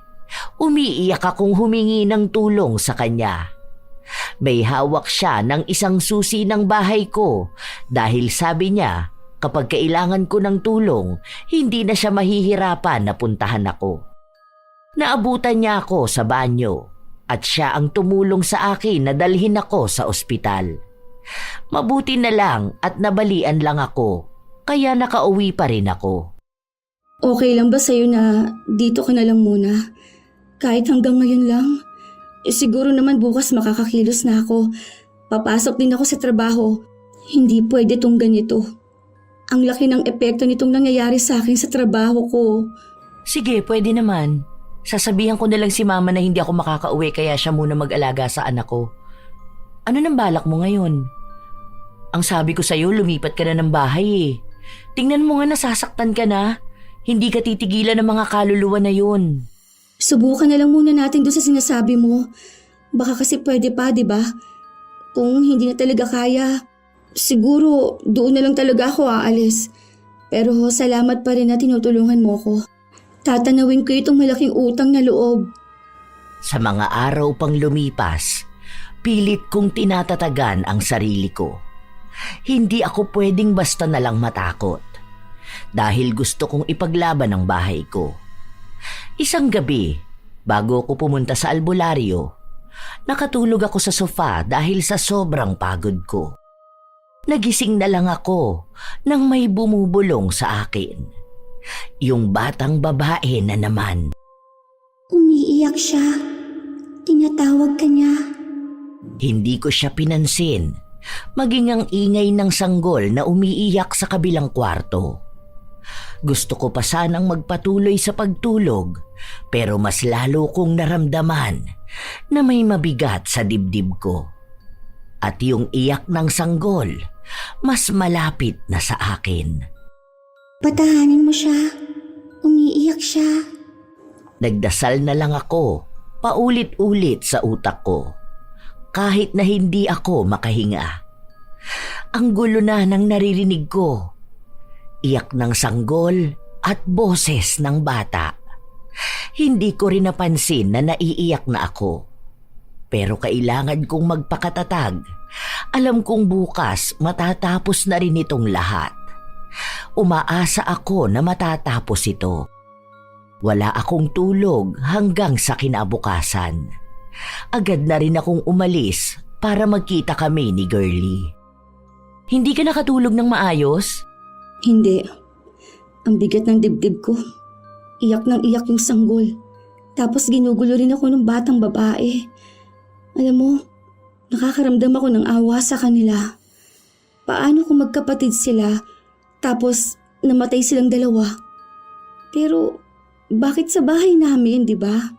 Umiiyak akong humingi ng tulong sa kanya. May hawak siya ng isang susi ng bahay ko dahil sabi niya kapag kailangan ko ng tulong, hindi na siya mahihirapan na puntahan ako. Naabutan niya ako sa banyo at siya ang tumulong sa akin na dalhin ako sa ospital. Mabuti na lang at nabalian lang ako, kaya nakauwi pa rin ako. Okay lang ba sa'yo na dito ka na lang muna? Kahit hanggang ngayon lang? Siguro naman bukas makakakilos na ako. Papasok din ako sa trabaho. Hindi pwede tong ganito. Ang laki ng epekto nitong nangyayari sa akin sa trabaho ko. Sige, pwede naman. Sasabihan ko na lang si mama na hindi ako makakauwi kaya siya muna mag-alaga sa anak ko. Ano nang balak mo ngayon? Ang sabi ko sa'yo, lumipat ka na ng bahay eh. Tingnan mo nga nasasaktan ka na. Hindi ka titigilan ng mga kaluluwa na yun. Subukan na lang muna natin doon sa sinasabi mo. Baka kasi pwede pa, di ba? Kung hindi na talaga kaya, siguro doon na lang talaga ako aalis. Pero salamat pa rin na tinutulungan mo ko. Tatanawin ko itong malaking utang na loob. Sa mga araw pang lumipas, pilit kong tinatatagan ang sarili ko. Hindi ako pwedeng basta na lang matakot. Dahil gusto kong ipaglaban ang bahay ko. Isang gabi, bago ako pumunta sa albularyo, nakatulog ako sa sofa dahil sa sobrang pagod ko. Nagising na lang ako nang may bumubulong sa akin. Yung batang babae na naman. Umiiyak siya. Tinatawag ka niya. Hindi ko siya pinansin, maging ang ingay ng sanggol na umiiyak sa kabilang kwarto. Gusto ko pa sanang magpatuloy sa pagtulog, pero mas lalo kong naramdaman na may mabigat sa dibdib ko. At yung iyak ng sanggol, mas malapit na sa akin. Patahanin mo siya. Umiiyak siya. Nagdasal na lang ako, paulit-ulit sa utak ko, kahit na hindi ako makahinga. Ang gulo na ng naririnig ko. Iyak ng sanggol at boses ng bata. Hindi ko rin napansin na naiiyak na ako. Pero kailangan kong magpakatatag. Alam kong bukas matatapos na rin itong lahat. Umaasa ako na matatapos ito. Wala akong tulog hanggang sa kinabukasan. Agad na rin akong umalis para magkita kami ni Girlie. Hindi ka nakatulog ng maayos? Hindi. Ang bigat ng dibdib ko. Iyak ng iyak yung sanggol. Tapos ginugulo rin ako ng batang babae. Alam mo, nakakaramdam ako ng awa sa kanila. Paano kung magkapatid sila, tapos namatay silang dalawa? Pero bakit sa bahay namin, di ba?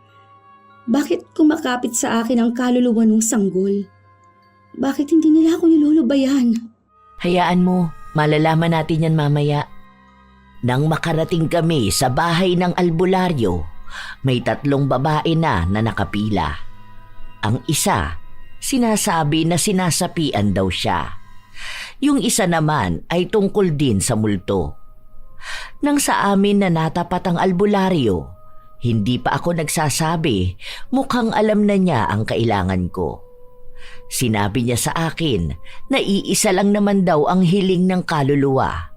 Bakit kumakapit sa akin ang kaluluwa ng sanggol? Bakit hindi nila ako nilulubayan? Hayaan mo, malalaman natin yan mamaya. Nang makarating kami sa bahay ng albularyo, may 3 babae na nakapila. Ang isa, sinasabi na sinasapian daw siya. Yung isa naman ay tungkol din sa multo. Nang sa amin na natapat ang albularyo, hindi pa ako nagsasabi, mukhang alam na niya ang kailangan ko. Sinabi niya sa akin na iisa lang naman daw ang hiling ng kaluluwa,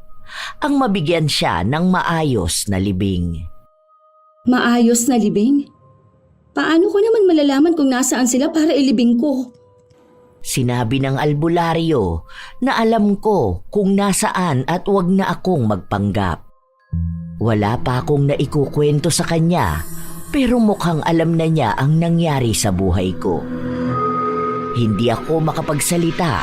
ang mabigyan siya ng maayos na libing. Maayos na libing? Paano ko naman malalaman kung nasaan sila para ilibing ko? Sinabi ng albularyo na alam ko kung nasaan at wag na akong magpanggap. Wala pa akong naikukwento sa kanya, pero mukhang alam na niya ang nangyari sa buhay ko. Hindi ako makapagsalita,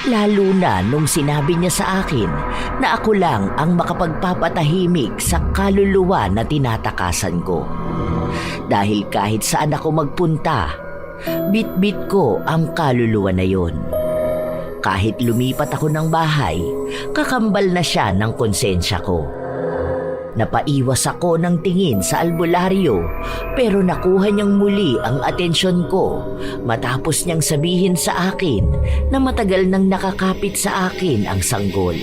lalo na nung sinabi niya sa akin na ako lang ang makapagpapatahimik sa kaluluwa na tinatakasan ko. Dahil kahit saan ako magpunta, bit-bit ko ang kaluluwa na yon. Kahit lumipat ako ng bahay, kakambal na siya ng konsensya ko. Napaiwas ako ng tingin sa albularyo, pero nakuha niyang muli ang atensyon ko matapos niyang sabihin sa akin na matagal nang nakakapit sa akin ang sanggol.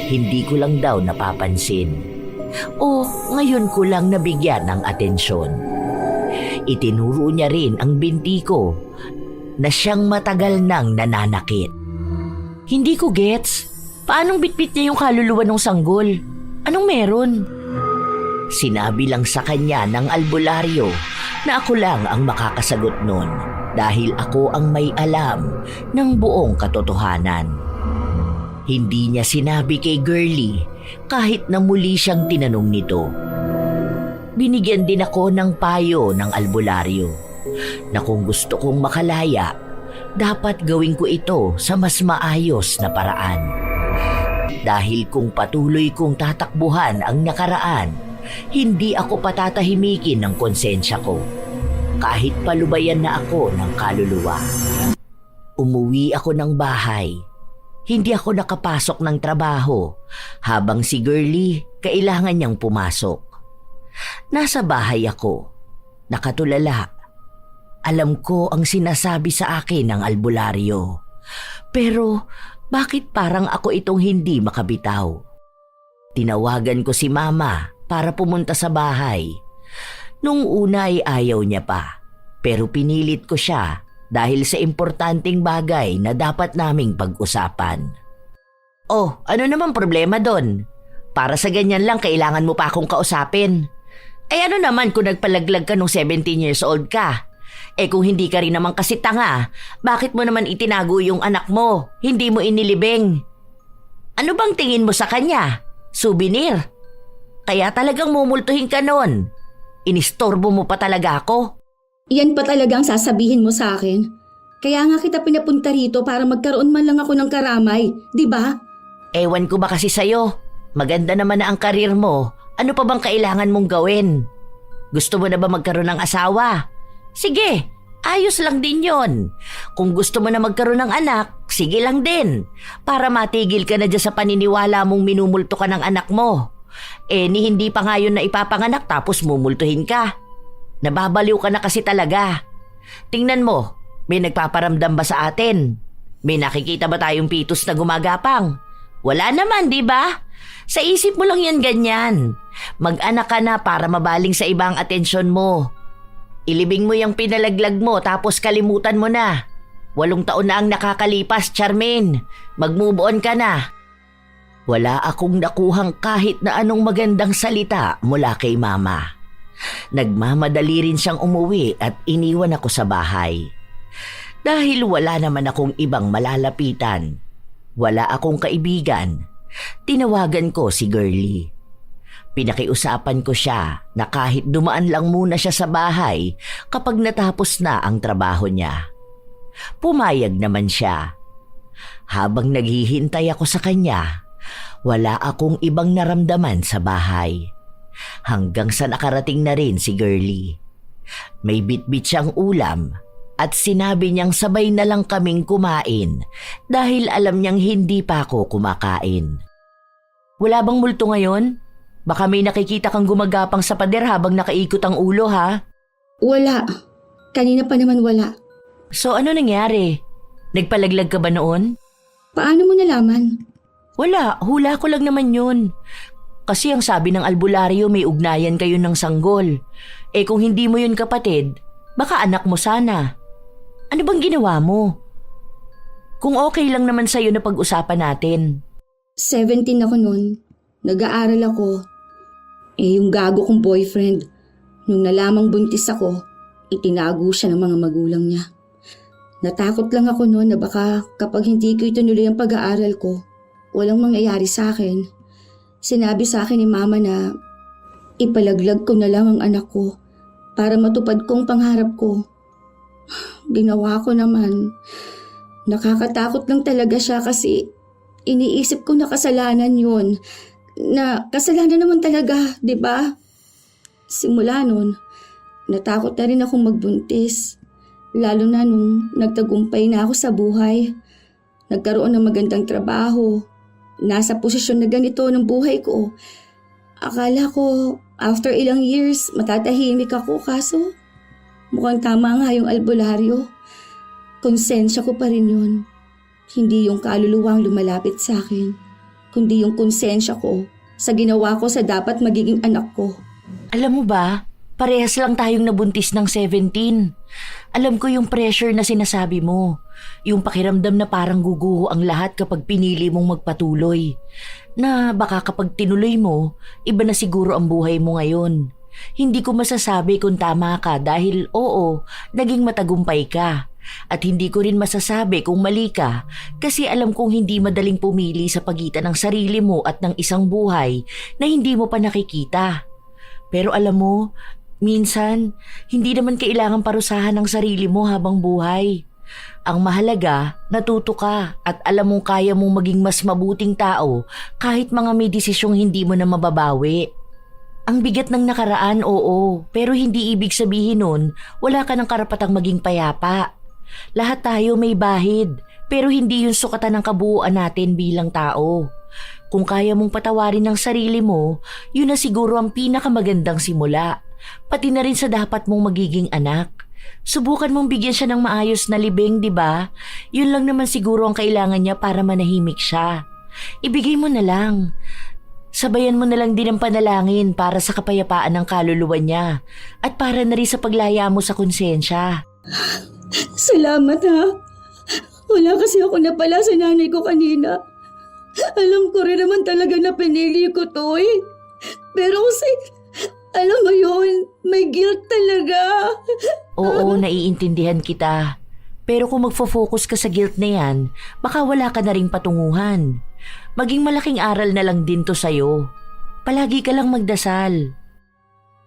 Hindi ko lang daw napapansin. O ngayon ko lang nabigyan ng atensyon. Itinuro niya rin ang binti ko na siyang matagal nang nananakit. Hindi ko gets. Paanong bitbit niya yung kaluluwa ng sanggol? Anong meron? Sinabi lang sa kanya ng albularyo na ako lang ang makakasagot nun dahil ako ang may alam ng buong katotohanan. Hindi niya sinabi kay Girlie kahit na muli siyang tinanong nito. Binigyan din ako ng payo ng albularyo na kung gusto kong makalaya, dapat gawin ko ito sa mas maayos na paraan. Dahil kung patuloy kong tatakbuhan ang nakaraan, hindi ako patatahimikin ng konsensya ko, kahit palubayan na ako ng kaluluwa. Umuwi ako ng bahay. Hindi ako nakapasok ng trabaho habang si Girlie kailangan niyang pumasok. Nasa bahay ako, nakatulala. Alam ko ang sinasabi sa akin ng albularyo, pero bakit parang ako itong hindi makabitaw? Tinawagan ko si Mama para pumunta sa bahay. Nung una ay ayaw niya pa, pero pinilit ko siya dahil sa importanteng bagay na dapat naming pag-usapan. Oh, ano naman problema doon? Para sa ganyan lang kailangan mo pa akong kausapin. Ay ano naman kung nagpalaglag ka nung 17 years old ka? Eh kung hindi ka rin naman kasi tanga, bakit mo naman itinago yung anak mo? Hindi mo inilibing. Ano bang tingin mo sa kanya? Souvenir? Kaya talagang mumultuhin ka nun. Inistorbo mo pa talaga ako. Yan pa talagang sasabihin mo sa akin. Kaya nga kita pinapunta rito para magkaroon man lang ako ng karamay, di ba? Ewan ko ba kasi sa'yo? Maganda naman na ang karir mo. Ano pa bang kailangan mong gawin? Gusto mo na ba magkaroon ng asawa? Sige, ayos lang din yon. Kung gusto mo na magkaroon ng anak, sige lang din. Para matigil ka na dyan sa paniniwala mong minumulto ka ng anak mo. Eh ni hindi pa nga yun na ipapanganak tapos mumultuhin ka. Nababaliw ka na kasi talaga. Tingnan mo, may nagpaparamdam ba sa atin? May nakikita ba tayong pitos na gumagapang? Wala naman, di ba? Sa isip mo lang yan ganyan. Mag-anak ka na para mabaling sa ibang atensyon mo. Ilibing mo yung pinalaglag mo tapos kalimutan mo na. 8 taon na ang nakakalipas, Charmaine. Mag-move on ka na. Wala akong nakuhang kahit na anong magandang salita mula kay Mama. Nagmamadali rin siyang umuwi at iniwan ako sa bahay. Dahil wala naman akong ibang malalapitan. Wala akong kaibigan. Tinawagan ko si Girlie. Pinakiusapan ko siya na kahit dumaan lang muna siya sa bahay kapag natapos na ang trabaho niya. Pumayag naman siya. Habang naghihintay ako sa kanya, wala akong ibang naramdaman sa bahay. Hanggang sa nakarating na rin si Girlie. May bitbit siyang ulam at sinabi niyang sabay na lang kaming kumain dahil alam niyang hindi pa ako kumakain. Wala bang multo ngayon? Baka may nakikita kang gumagapang sa pader habang nakaikot ang ulo, ha? Wala. Kanina pa naman wala. So ano nangyari? Nagpalaglag ka ba noon? Paano mo nalaman? Wala, hula ko lang naman yun. Kasi ang sabi ng albularyo may ugnayan kayo ng sanggol. Eh kung hindi mo yun kapatid, baka anak mo sana. Ano bang ginawa mo? Kung okay lang naman sa'yo na pag-usapan natin. 17 ako noon. Nag-aaral ako. Yung gago kong boyfriend, nung nalamang buntis ako, itinago siya ng mga magulang niya. Natakot lang ako noon na baka kapag hindi ko ituloy ang pag-aaral ko, walang mangyayari sa akin. Sinabi sa akin ni Mama na ipalaglag ko na lang ang anak ko para matupad kong pangarap ko. Ginawa ko naman. Nakakatakot lang talaga siya kasi iniisip ko na kasalanan yun. Na kasalanan naman talaga, di ba? Simula nun, natakot na rin akong magbuntis. Lalo na nung nagtagumpay na ako sa buhay. Nagkaroon ng magandang trabaho. Nasa posisyon na ganito ng buhay ko. Akala ko, after ilang years, matatahimik ako kaso mukhang tama nga yung albularyo. Konsensya ko pa rin yun. Hindi yung kaluluwang lumalapit sa akin, kundi yung konsensya ko sa ginawa ko sa dapat magiging anak ko. Alam mo ba, parehas lang tayong nabuntis ng 17. Alam ko yung pressure na sinasabi mo. Yung pakiramdam na parang guguho ang lahat kapag pinili mong magpatuloy. Na baka kapag tinuloy mo, iba na siguro ang buhay mo ngayon. Hindi ko masasabi kung tama ka dahil oo, naging matagumpay ka. At hindi ko rin masasabi kung mali ka kasi alam kong hindi madaling pumili sa pagitan ng sarili mo at ng isang buhay na hindi mo pa nakikita. Pero alam mo, minsan, hindi naman kailangan parusahan ng sarili mo habang buhay. Ang mahalaga, natuto ka at alam mong kaya mong maging mas mabuting tao kahit mga may desisyong hindi mo na mababawi. Ang bigat ng nakaraan, oo, pero hindi ibig sabihin nun wala ka ng karapatang maging payapa. Lahat tayo may bahid, pero hindi yun sukatan ng kabuuan natin bilang tao. Kung kaya mong patawarin ang sarili mo, yun na siguro ang pinakamagandang simula. Pati na rin sa dapat mong magiging anak. Subukan mong bigyan siya ng maayos na libing, di ba? Yun lang naman siguro ang kailangan niya para manahimik siya. Ibigay mo na lang. Sabayan mo na lang din ang panalangin para sa kapayapaan ng kaluluwa niya at para na rin sa paglaya mo sa konsensya. Salamat ha. Wala kasi ako napala sa nanay ko kanina. Alam ko rin naman talaga na pinili ko to eh. Pero kasi, alam mo yun, may guilt talaga. Oo, naiintindihan kita. Pero kung magfo-focus ka sa guilt na yan, baka wala ka na ring patunguhan. Maging malaking aral na lang din to sa'yo. Palagi ka lang magdasal.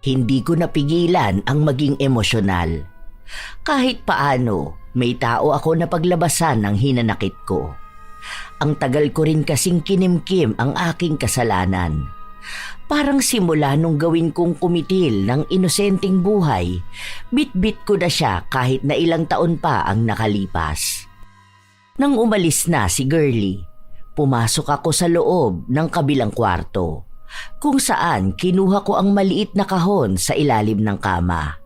Hindi ko napigilan ang maging emosyonal. Kahit paano, may tao ako na paglabasan ng hinanakit ko. Ang tagal ko rin kasing kinimkim ang aking kasalanan. Parang simula nung gawin kong kumitil ng inosenteng buhay, bit-bit ko na siya kahit na ilang taon pa ang nakalipas. Nang umalis na si Girlie, pumasok ako sa loob ng kabilang kwarto, kung saan kinuha ko ang maliit na kahon sa ilalim ng kama.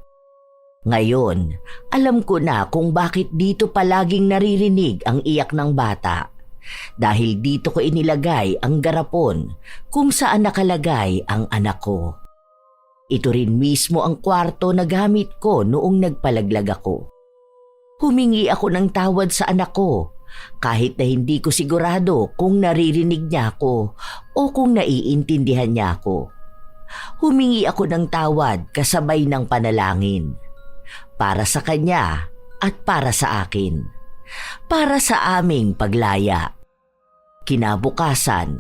Ngayon, alam ko na kung bakit dito palaging naririnig ang iyak ng bata. Dahil dito ko inilagay ang garapon kung saan nakalagay ang anak ko. Ito rin mismo ang kwarto na gamit ko noong nagpalaglag ako. Humingi ako ng tawad sa anak ko kahit na hindi ko sigurado kung naririnig niya ako o kung naiintindihan niya ako. Humingi ako ng tawad kasabay ng panalangin. Para sa kanya at para sa akin. Para sa aming paglaya. Kinabukasan,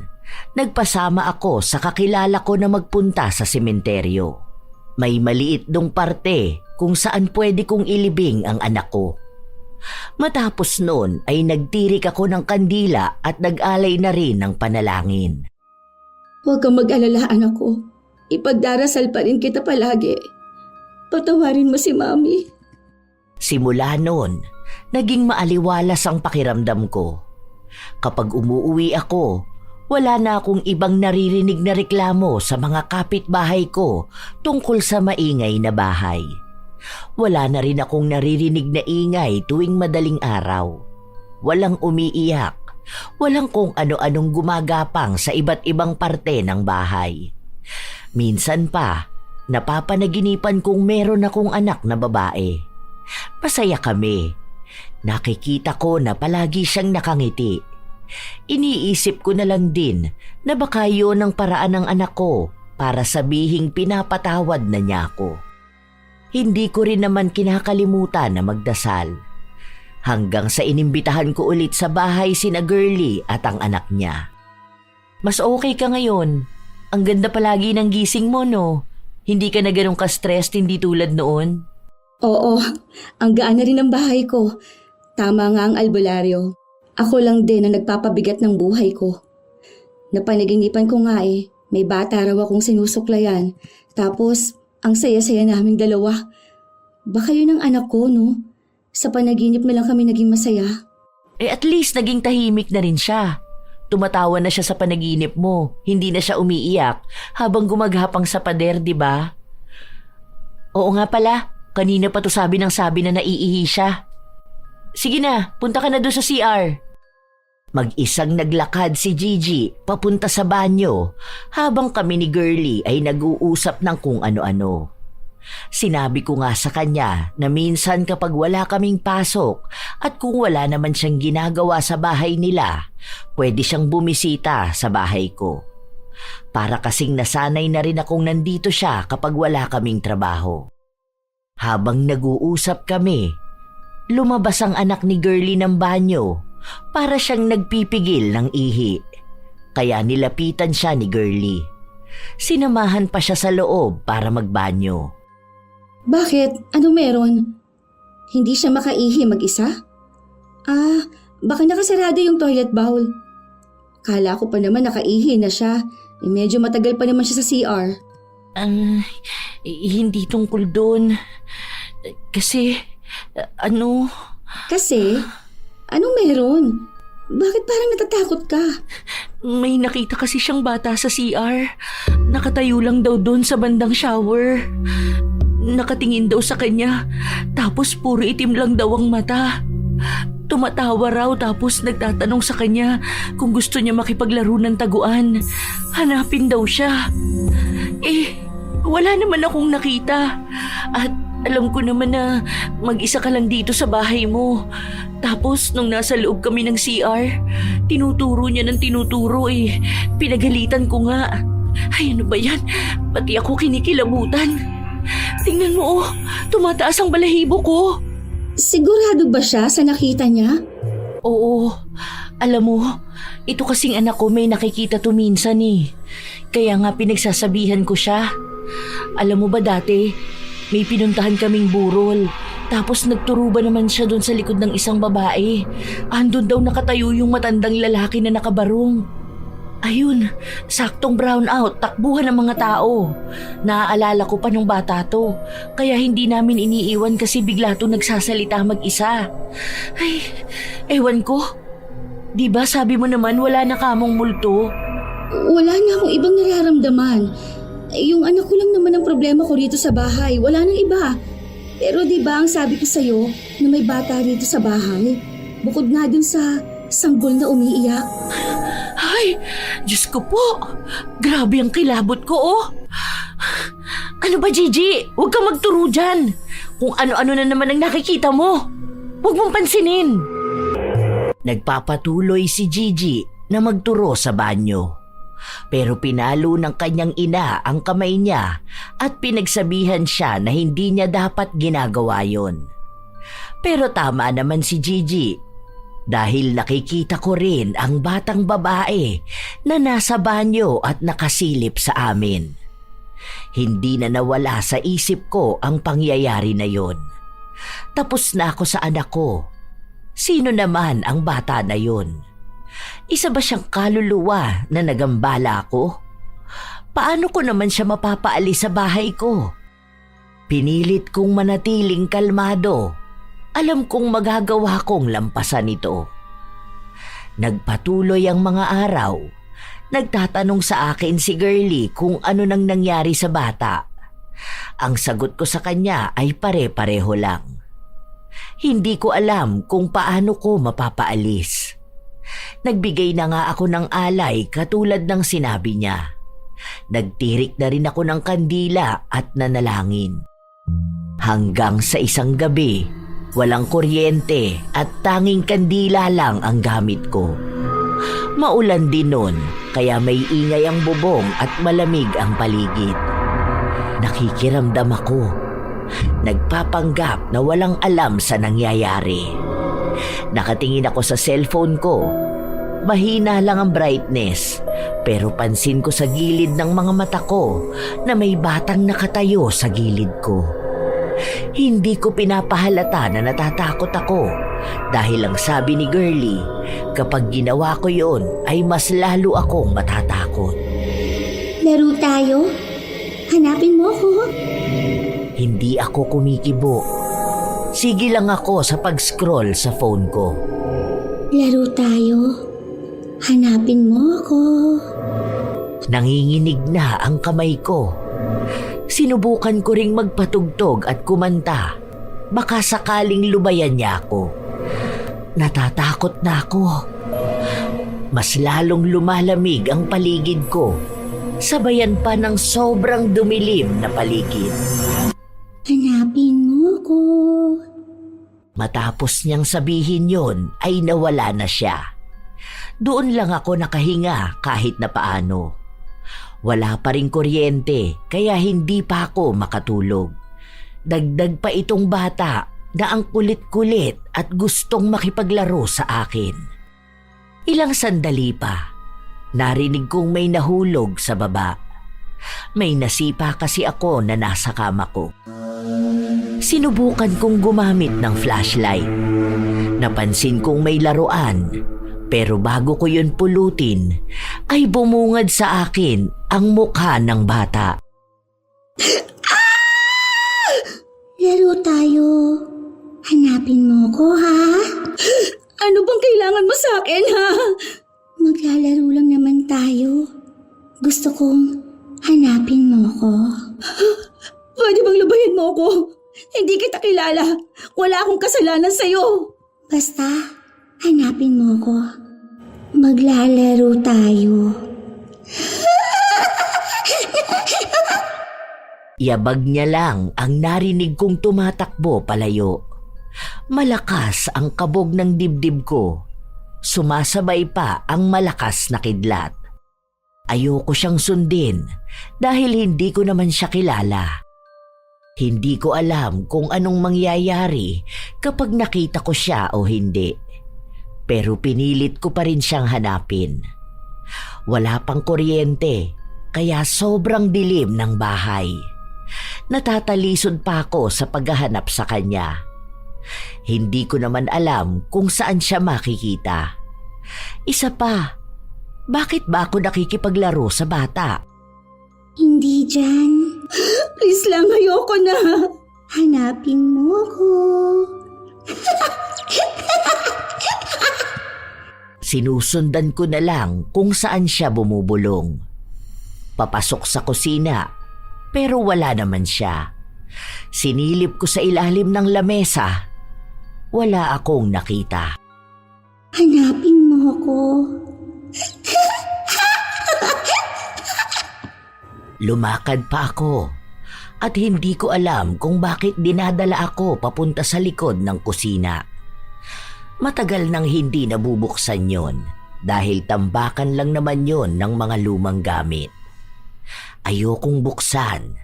nagpasama ako sa kakilala ko na magpunta sa sementeryo. May maliit dong parte kung saan pwede kong ilibing ang anak ko. Matapos noon ay nagtirik ako ng kandila at nag-alay na rin ng panalangin. Huwag kang mag-alala, anak ko. Ipagdarasal pa rin kita palagi. Patawarin mo si Mami. Simula noon, naging maaliwalas ang pakiramdam ko. Kapag umuuwi ako, wala na akong ibang naririnig na reklamo sa mga kapitbahay ko tungkol sa maingay na bahay. Wala na rin akong naririnig na ingay tuwing madaling araw. Walang umiiyak, walang kung ano-anong gumagapang sa iba't ibang parte ng bahay. Minsan pa, napapanaginipan kong meron akong anak na babae. Masaya kami. Nakikita ko na palagi siyang nakangiti. Iniisip ko na lang din na baka yun ang paraan ng anak ko para sabihing pinapatawad na niya ako. Hindi ko rin naman kinakalimutan na magdasal. Hanggang sa inimbitahan ko ulit sa bahay sina Girlie at ang anak niya. Mas okay ka ngayon. Ang ganda palagi ng gising mo, no? Hindi ka na ganun ka-stressed, hindi tulad noon? Oo, ang gaan na rin ang bahay ko. Tama nga ang albularyo. Ako lang din na nagpapabigat ng buhay ko. Napanaginipan ko nga may bata raw akong sinusuklayan. Tapos, ang saya-saya naming dalawa. Baka yun ang anak ko, no? Sa panaginip na lang kami naging masaya. At least naging tahimik na rin siya. Tumatawa na siya sa panaginip mo. Hindi na siya umiiyak habang gumagapang sa pader, di ba? Oo nga pala, kanina pa to sabi na naiihi siya. Sige na, punta ka na doon sa CR. Mag-isang naglakad si Gigi papunta sa banyo habang kami ni Girlie ay nag-uusap ng kung ano-ano. Sinabi ko nga sa kanya na minsan kapag wala kaming pasok at kung wala naman siyang ginagawa sa bahay nila, pwede siyang bumisita sa bahay ko. Para kasing nasanay na rin akong nandito siya kapag wala kaming trabaho. Habang nag-uusap kami, lumabas ang anak ni Girlie ng banyo para siyang nagpipigil ng ihi. Kaya nilapitan siya ni Girlie. Sinamahan pa siya sa loob para magbanyo. Bakit? Ano meron? Hindi siya makaihi mag-isa? Baka nakasarado yung toilet bowl. Kala ko pa naman nakaihi na siya. Medyo matagal pa naman siya sa CR. Hindi tungkol doon. Kasi, Kasi? Anong meron? Bakit parang natatakot ka? may nakita kasi siyang bata sa CR. Nakatayo lang daw doon sa bandang shower. Nakatingin daw sa kanya, tapos puro itim lang daw ang mata. Tumatawa raw tapos nagtatanong sa kanya kung gusto niya makipaglaro ng taguan. Hanapin daw siya. Wala naman akong nakita. At alam ko naman na mag-isa ka lang dito sa bahay mo. Tapos nung nasa loob kami ng CR, tinuturo niya ng tinuturo Pinagalitan ko nga. Ay, ano ba yan? Pati ako kinikilabutan. Tingnan mo, tumataas ang balahibo ko. Sigurado ba siya sa nakita niya? Oo, alam mo, ito kasing anak ko may nakikita to minsan Kaya nga pinagsasabihan ko siya. Alam mo ba dati, may pinuntahan kaming burol. Tapos nagturuba naman siya doon sa likod ng isang babae. Andun daw nakatayo yung matandang lalaki na nakabarong. Ayun, saktong brown out, takbuhan ng mga tao. Naaalala ko pa nung bata to, kaya hindi namin iniiwan kasi bigla to nagsasalita mag-isa. Ay, ewan ko. Diba sabi mo naman wala na kamong multo? Wala na akong ibang nararamdaman. Yung anak ko lang naman ang problema ko rito sa bahay, wala nang iba. Pero diba ang sabi ko sa'yo na may bata rito sa bahay? Bukod nga dun sa sanggol na umiiyak. Ay, Diyos ko po. Grabe ang kilabot ko, Ano ba, Gigi? Huwag kang magturo dyan. Kung ano-ano na naman ang nakikita mo. Huwag mong pansinin. Nagpapatuloy si Gigi na magturo sa banyo. Pero pinalo ng kanyang ina ang kamay niya at pinagsabihan siya na hindi niya dapat ginagawa yon. Pero tama naman si Gigi. dahil nakikita ko rin ang batang babae na nasa banyo at nakasilip sa amin. Hindi na nawala sa isip ko ang pangyayari na yon. Tapos na ako sa anak ko. Sino naman ang bata na yon? Isa ba siyang kaluluwa na nagambala ko? Paano ko naman siya mapapaalis sa bahay ko? Pinilit kong manatiling kalmado. Alam kong magagawa kong lampasan ito. Nagpatuloy ang mga araw. Nagtatanong sa akin si Girlie kung ano nang nangyari sa bata. Ang sagot ko sa kanya ay pare-pareho lang. Hindi ko alam kung paano ko mapapaalis. Nagbigay na nga ako ng alay katulad ng sinabi niya. Nagtirik na rin ako ng kandila at nanalangin. Hanggang sa isang gabi, walang kuryente at tanging kandila lang ang gamit ko. Maulan din nun, kaya may ingay ang bubong at malamig ang paligid. Nakikiramdam ako. Nagpapanggap na walang alam sa nangyayari. Nakatingin ako sa cellphone ko. Mahina lang ang brightness, pero pansin ko sa gilid ng mga mata ko na may batang nakatayo sa gilid ko. Hindi ko pinapahalata na natatakot ako dahil ang sabi ni Girlie, kapag ginawa ko yon ay mas lalo akong matatakot. Laro tayo? Hanapin mo ko? Hindi ako kumikibo. Sige lang ako sa pag-scroll sa phone ko. Laro tayo? Hanapin mo ko? Nanginginig na ang kamay ko. Sinubukan ko ring magpatugtog at kumanta. Baka sakaling lubayan niya ako. Natatakot na ako. Mas lalong lumalamig ang paligid ko. Sabayan pa ng sobrang dumilim na paligid. Hanapin mo ko? Matapos niyang sabihin yon ay nawala na siya. Doon lang ako nakahinga kahit na paano. Wala pa ring kuryente kaya hindi pa ako makatulog. Dagdag pa itong bata na ang kulit-kulit at gustong makipaglaro sa akin. Ilang sandali pa, narinig kong may nahulog sa baba. May nasipa kasi ako na nasa kama ko. Sinubukan kong gumamit ng flashlight. Napansin kong may laruan, pero bago ko yun pulutin, ay bumungad sa akin ang mukha ng bata. Laro tayo. Hanapin mo ko, ha? Ano bang kailangan mo sa akin, ha? Maglalaro lang naman tayo. Gusto kong hanapin mo ko. Pwede bang lubayan mo ko? Hindi kita kilala. Wala akong kasalanan sa'yo. Basta, hanapin mo ko. Maglalaro tayo. Yabag niya lang ang narinig kong tumatakbo palayo. Malakas ang kabog ng dibdib ko. Sumasabay pa ang malakas na kidlat. Ayoko siyang sundin dahil hindi ko naman siya kilala. Hindi ko alam kung anong mangyayari kapag nakita ko siya o hindi. Pero pinilit ko pa rin siyang hanapin. Wala pang kuryente, kaya sobrang dilim ng bahay. Natatalisod pa ako sa paghahanap sa kanya. Hindi ko naman alam kung saan siya makikita. Isa pa, bakit ba ako nakikipaglaro sa bata? Hindi dyan. Please lang, ayoko na. Hanapin mo ko. Sinusundan ko na lang kung saan siya bumubulong. Papasok sa kusina, pero wala naman siya. Sinilip ko sa ilalim ng lamesa. Wala akong nakita. Hanapin mo ko. Lumakad pa ako at hindi ko alam kung bakit dinadala ako papunta sa likod ng kusina. Matagal nang hindi nabubuksan yon dahil tambakan lang naman yon ng mga lumang gamit. Ayokong buksan.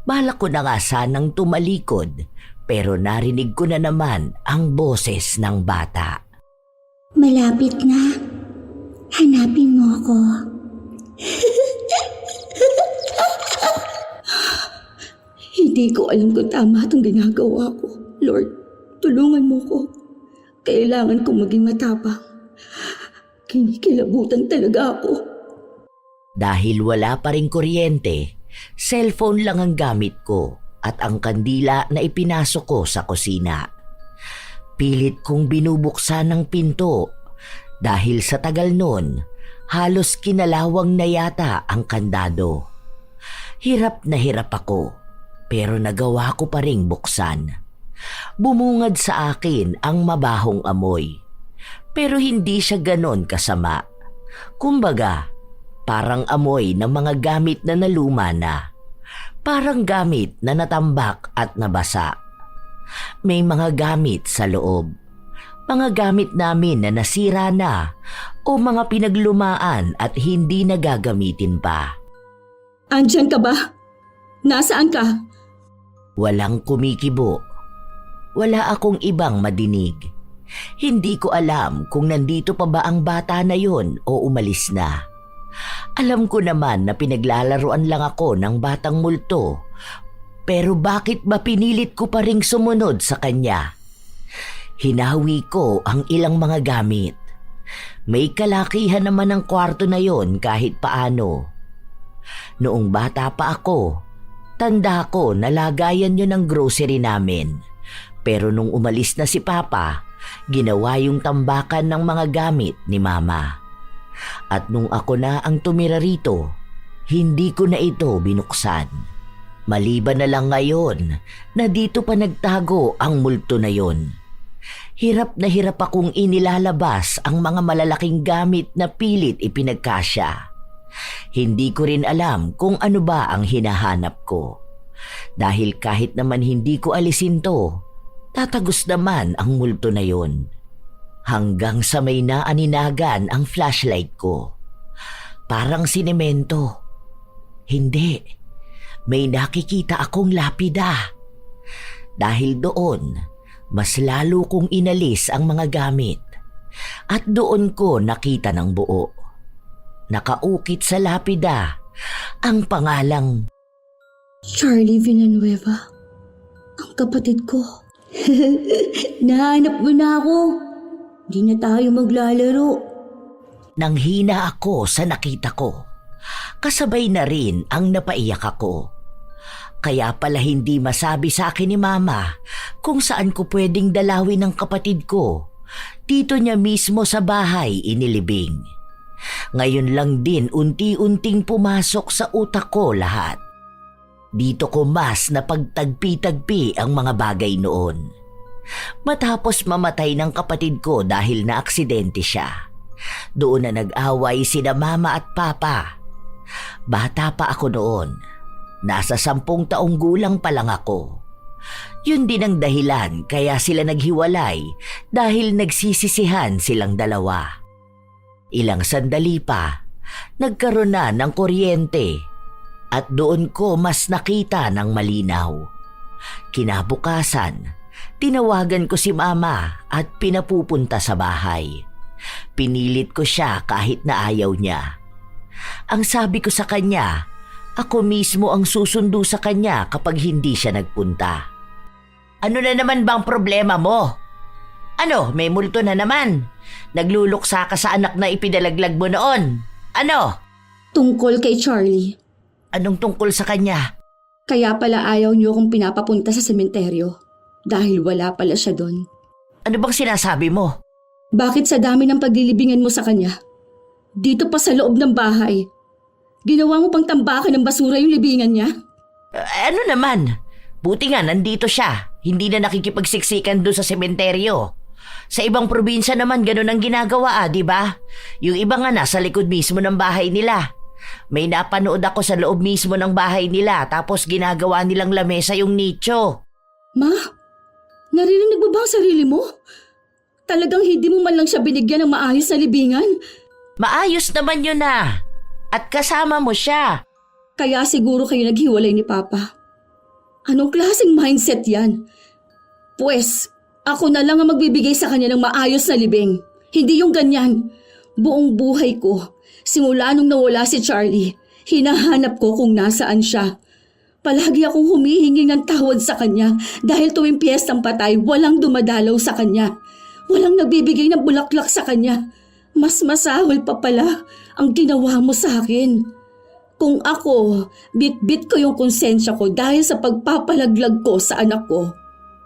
Balak ko na nga sanang tumalikod pero narinig ko na naman ang boses ng bata. Malapit na. Hanapin mo ako. Hindi ko alam kung tama itong ginagawa ko. Lord, tulungan mo ko. Kailangan kong maging matapang. Kinikilabutan talaga ako. Dahil wala pa ring kuryente, cellphone lang ang gamit ko at ang kandila na ipinasok ko sa kusina. Pilit kong binubuksan ang pinto dahil sa tagal nun, halos kinalawang na yata ang kandado. Hirap na hirap ako, pero nagawa ko pa ring buksan. Bumungad sa akin ang mabahong amoy, pero hindi siya ganon kasama. Kumbaga, parang amoy ng mga gamit na naluma na. Parang gamit na natambak at nabasa. May mga gamit sa loob. Mga gamit namin na nasira na o mga pinaglumaan at hindi nagagamitin pa. Andyan ka ba? Nasaan ka? Walang kumikibo. Wala akong ibang madinig. Hindi ko alam kung nandito pa ba ang bata na yon o umalis na. Alam ko naman na pinaglalaruan lang ako ng batang multo. Pero bakit ba pinilit ko pa ring sumunod sa kanya? Hinawi ko ang ilang mga gamit. May kalakihan naman ang kwarto na yon kahit paano. Noong bata pa ako, tanda ko na lagayan yun ng grocery namin. Pero nung umalis na si Papa, ginawa yung tambakan ng mga gamit ni Mama. At nung ako na ang tumira rito, hindi ko na ito binuksan. Maliban na lang ngayon na dito pa nagtago ang multo na yon. Hirap na hirap akong inilalabas ang mga malalaking gamit na pilit ipinagkasya. Hindi ko rin alam kung ano ba ang hinahanap ko. Dahil kahit naman hindi ko alisin to, tatagos naman ang multo na yon. Hanggang sa may naaninagan ang flashlight ko. Parang sinemento. Hindi. May nakikita akong lapida. Dahil doon, mas lalo kong inalis ang mga gamit. At doon ko nakita ng buo. Nakaukit sa lapida ang pangalang Charlie Villanueva. Ang kapatid ko. Nahanap mo na ako. Hindi na tayo maglalaro. Nang hina ako sa nakita ko. Kasabay na rin ang napaiyak ako. Kaya pala hindi masabi sa akin ni Mama kung saan ko pwedeng dalawin ng kapatid ko. Dito niya mismo sa bahay inilibing. Ngayon lang din unti-unting pumasok sa utak ko lahat. Dito ko mas napagtagpi-tagpi ang mga bagay noon. Matapos mamatay ng kapatid ko dahil na aksidente siya. Doon na nag-away sina Mama at Papa. Bata pa ako noon. Nasa 10 taong gulang pa lang ako. Yun din ang dahilan kaya sila naghiwalay dahil nagsisisihan silang dalawa. Ilang sandali pa, nagkaroon na ng kuryente at doon ko mas nakita ng malinaw. Kinabukasan, tinawagan ko si Mama at pinapupunta sa bahay. Pinilit ko siya kahit na ayaw niya. Ang sabi ko sa kanya, ako mismo ang susundo sa kanya kapag hindi siya nagpunta. Ano na naman bang problema mo? Ano, may multo na naman? Nagluluksa ka sa anak na ipinalaglag mo noon. Ano? Tungkol kay Charlie. Anong tungkol sa kanya? Kaya pala ayaw niyo akong pinapapunta sa sementeryo. Dahil wala pala siya doon. Ano bang sinasabi mo? Bakit sa dami ng paglilibingan mo sa kanya? Dito pa sa loob ng bahay. Ginawa mo pang tambakan ng basura yung libingan niya? Ano naman? Buti nga nandito siya. Hindi na nakikipagsiksikan doon sa sementeryo. Sa ibang probinsya naman ganun ang ginagawa, di ba? Yung iba nga nasa likod mismo ng bahay nila. May napanood ako sa loob mismo ng bahay nila tapos ginagawa nilang lamesa yung nicho. Ma, narinig mo ba ang sarili mo? Talagang hindi mo man lang siya binigyan ng maayos na libingan? Maayos naman yun na. At kasama mo siya. Kaya siguro kayo naghiwalay ni Papa. Anong klaseng mindset yan? Pwes, ako na lang ang magbibigay sa kanya ng maayos na libing. Hindi yung ganyan. Buong buhay ko, simula nung nawala si Charlie, hinahanap ko kung nasaan siya. Palagi akong humihingi ng tawad sa kanya dahil tuwing piyestang patay, walang dumadalaw sa kanya. Walang nagbibigay ng bulaklak sa kanya. Mas masahol pa pala ang ginawa mo sa akin. Kung ako, bit-bit ko yung konsensya ko dahil sa pagpapalaglag ko sa anak ko.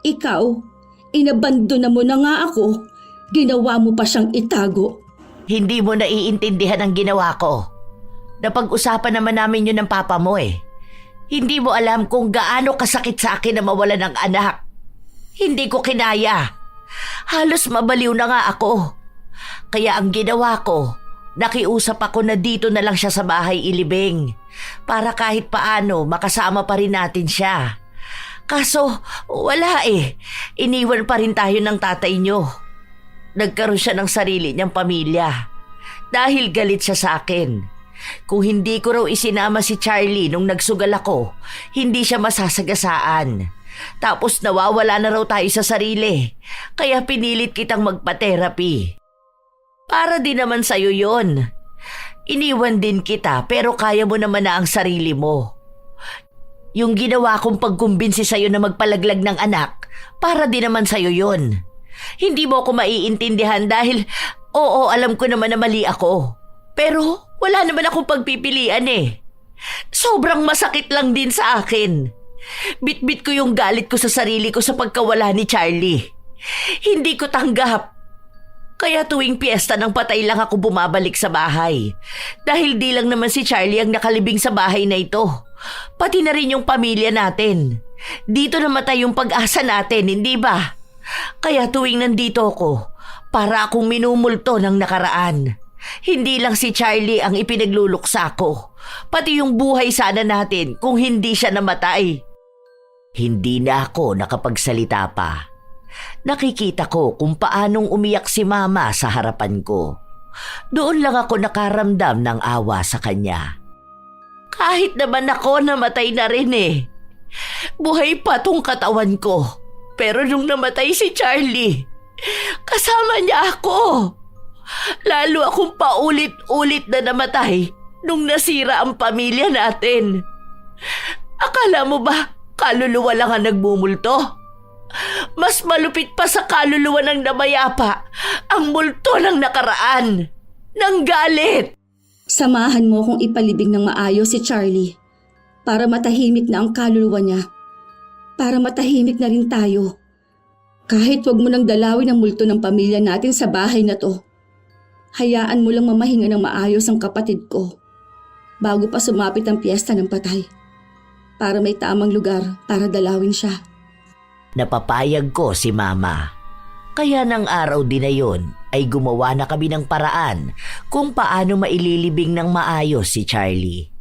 Ikaw, inabandona mo na nga ako. Ginawa mo pa siyang itago. Hindi mo naiintindihan ang ginawa ko. Napag-usapan naman namin yun ng papa mo eh. Hindi mo alam kung gaano kasakit sa akin na mawala ng anak. Hindi ko kinaya. Halos mabaliw na nga ako. Kaya ang ginawa ko, nakiusap ako na dito na lang siya sa bahay ilibing para kahit paano makasama pa rin natin siya. Kaso wala eh. Iniwan pa rin tayo ng tatay niyo. Nagkaroon siya ng sarili niyang pamilya dahil galit siya sa akin. Kung hindi ko raw isinama si Charlie nung nagsugal ako, hindi siya masasagasaan. Tapos nawawala na raw tayo sa sarili, kaya pinilit kitang magpa-therapy. Para din naman sa'yo yon. Iniwan din kita pero kaya mo naman na ang sarili mo. Yung ginawa kong pagkumbinsi sa'yo na magpalaglag ng anak, para din naman sa'yo yon. Hindi mo ako maiintindihan dahil oo, alam ko naman na mali ako. Pero wala naman akong pagpipilian eh. Sobrang masakit lang din sa akin. Bit-bit ko yung galit ko sa sarili ko sa pagkawala ni Charlie. Hindi ko tanggap. Kaya tuwing piyesta ng patay lang ako bumabalik sa bahay. Dahil di lang naman si Charlie ang nakalibing sa bahay na ito. Pati na rin yung pamilya natin. Dito namatay yung pag-asa natin, hindi ba? Kaya tuwing nandito ako, para akong minumulto ng nakaraan. Hindi lang si Charlie ang ipinagluluksa ko, pati yung buhay sana natin kung hindi siya namatay. Hindi na ako nakapagsalita pa. Nakikita ko kung paanong umiyak si Mama sa harapan ko. Doon lang ako nakaramdam ng awa sa kanya. Kahit naman ako namatay na rin eh. Buhay pa tong katawan ko. Pero nung namatay si Charlie, kasama niya ako. Lalo akong paulit-ulit na namatay nung nasira ang pamilya natin. Akala mo ba kaluluwa lang ang nagmumulto? Mas malupit pa sa kaluluwa ng namayapa ang multo ng nakaraan, ng galit. Samahan mo kung ipalibing ng maayos si Charlie para matahimik na ang kaluluwa niya. Para matahimik na rin tayo. Kahit wag mo nang dalawin ang multo ng pamilya natin sa bahay na to. Hayaan mo lang mamahinga ng maayos ang kapatid ko bago pa sumapit ang piyesta ng patay para may tamang lugar para dalawin siya. Napapayag ko si Mama. Kaya ng araw din na yun ay gumawa na kami ng paraan kung paano maililibing ng maayos si Charlie.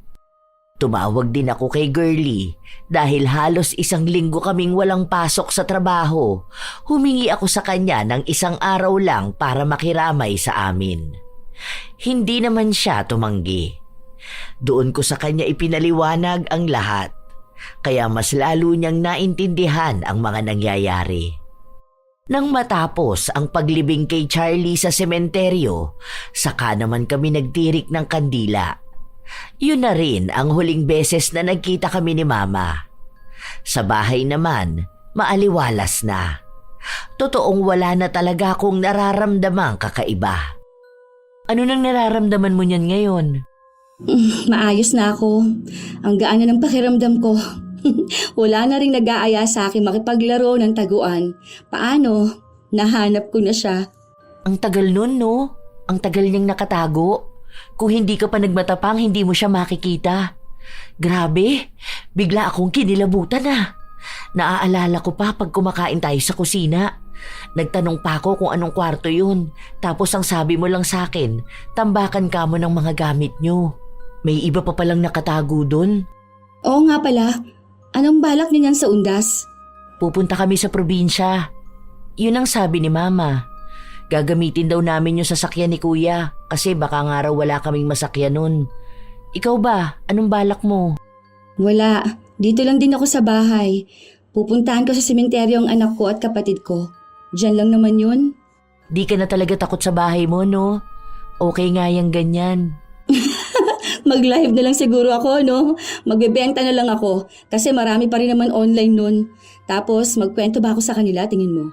Tumawag din ako kay Girlie dahil halos 1 linggo kaming walang pasok sa trabaho. Humingi ako sa kanya ng 1 araw lang para makiramay sa amin. Hindi naman siya tumanggi. Doon ko sa kanya ipinaliwanag ang lahat. Kaya mas lalo niyang naintindihan ang mga nangyayari. Nang matapos ang paglibing kay Charlie sa sementeryo, saka naman kami nagtirik ng kandila. Yun na rin ang huling beses na nagkita kami ni Mama. Sa bahay naman, maaliwalas na. Totoong wala na talaga akong nararamdamang kakaiba. Ano nang nararamdaman mo niyan ngayon? Maayos na ako. Ang gaan na ng pakiramdam ko. Wala na rin nag-aaya sa akin makipaglaro ng taguan. Paano? Nahanap ko na siya. Ang tagal nun, no? Ang tagal niyang nakatago. Kung hindi ka pa nagmatapang, hindi mo siya makikita. Grabe, bigla akong kinilabutan ah. Naaalala ko pa pag kumakain tayo sa kusina. Nagtanong pa ako kung anong kwarto yun. Tapos ang sabi mo lang sa akin, tambakan ka mo ng mga gamit niyo. May iba pa palang nakatago dun. Oo nga pala. Anong balak niyan sa undas? Pupunta kami sa probinsya. Yun ang sabi ni Mama. Gagamitin daw namin yung sasakyan ni Kuya kasi baka nga raw wala kaming masakyan nun. Ikaw ba? Anong balak mo? Wala. Dito lang din ako sa bahay. Pupuntahan ko sa sementeryo ang anak ko at kapatid ko. Diyan lang naman yun. Di ka na talaga takot sa bahay mo, no? Okay nga yung ganyan. Mag-live na lang siguro ako, no? Magbebenta na lang ako kasi marami pa rin naman online nun. Tapos magkwento ba ako sa kanila, tingin mo?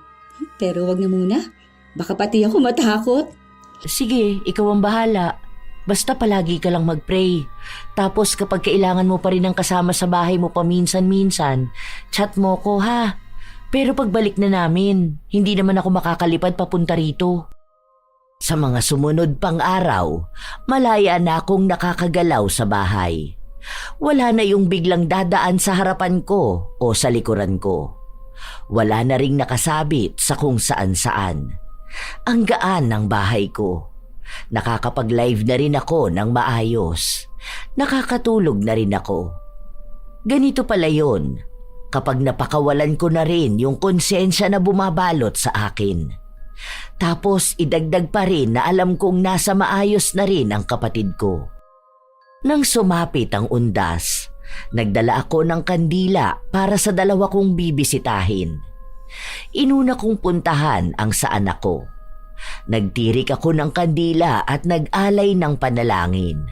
Pero wag na muna. Baka pati ako matakot. Sige, ikaw ang bahala. Basta palagi ka lang mag-pray. Tapos kapag kailangan mo pa rin ng kasama sa bahay mo paminsan-minsan, chat mo ko ha. Pero pagbalik na namin, hindi naman ako makakalipad papunta rito. Sa mga sumunod pang araw, malaya na akong nakakagalaw sa bahay. Wala na yung biglang dadaan sa harapan ko o sa likuran ko. Wala na ring nakasabit sa kung saan-saan. Ang gaan ng bahay ko. Nakakapag-live na rin ako ng maayos. Nakakatulog na rin ako. Ganito pala yun kapag napakawalan ko na rin yung konsensya na bumabalot sa akin. Tapos idagdag pa rin na alam kong nasa maayos na rin ang kapatid ko. Nang sumapit ang undas, nagdala ako ng kandila para sa dalawa kong bibisitahin. Inuna kong puntahan ang sa anak ko. Nagtirik ako ng kandila at nag-alay ng panalangin.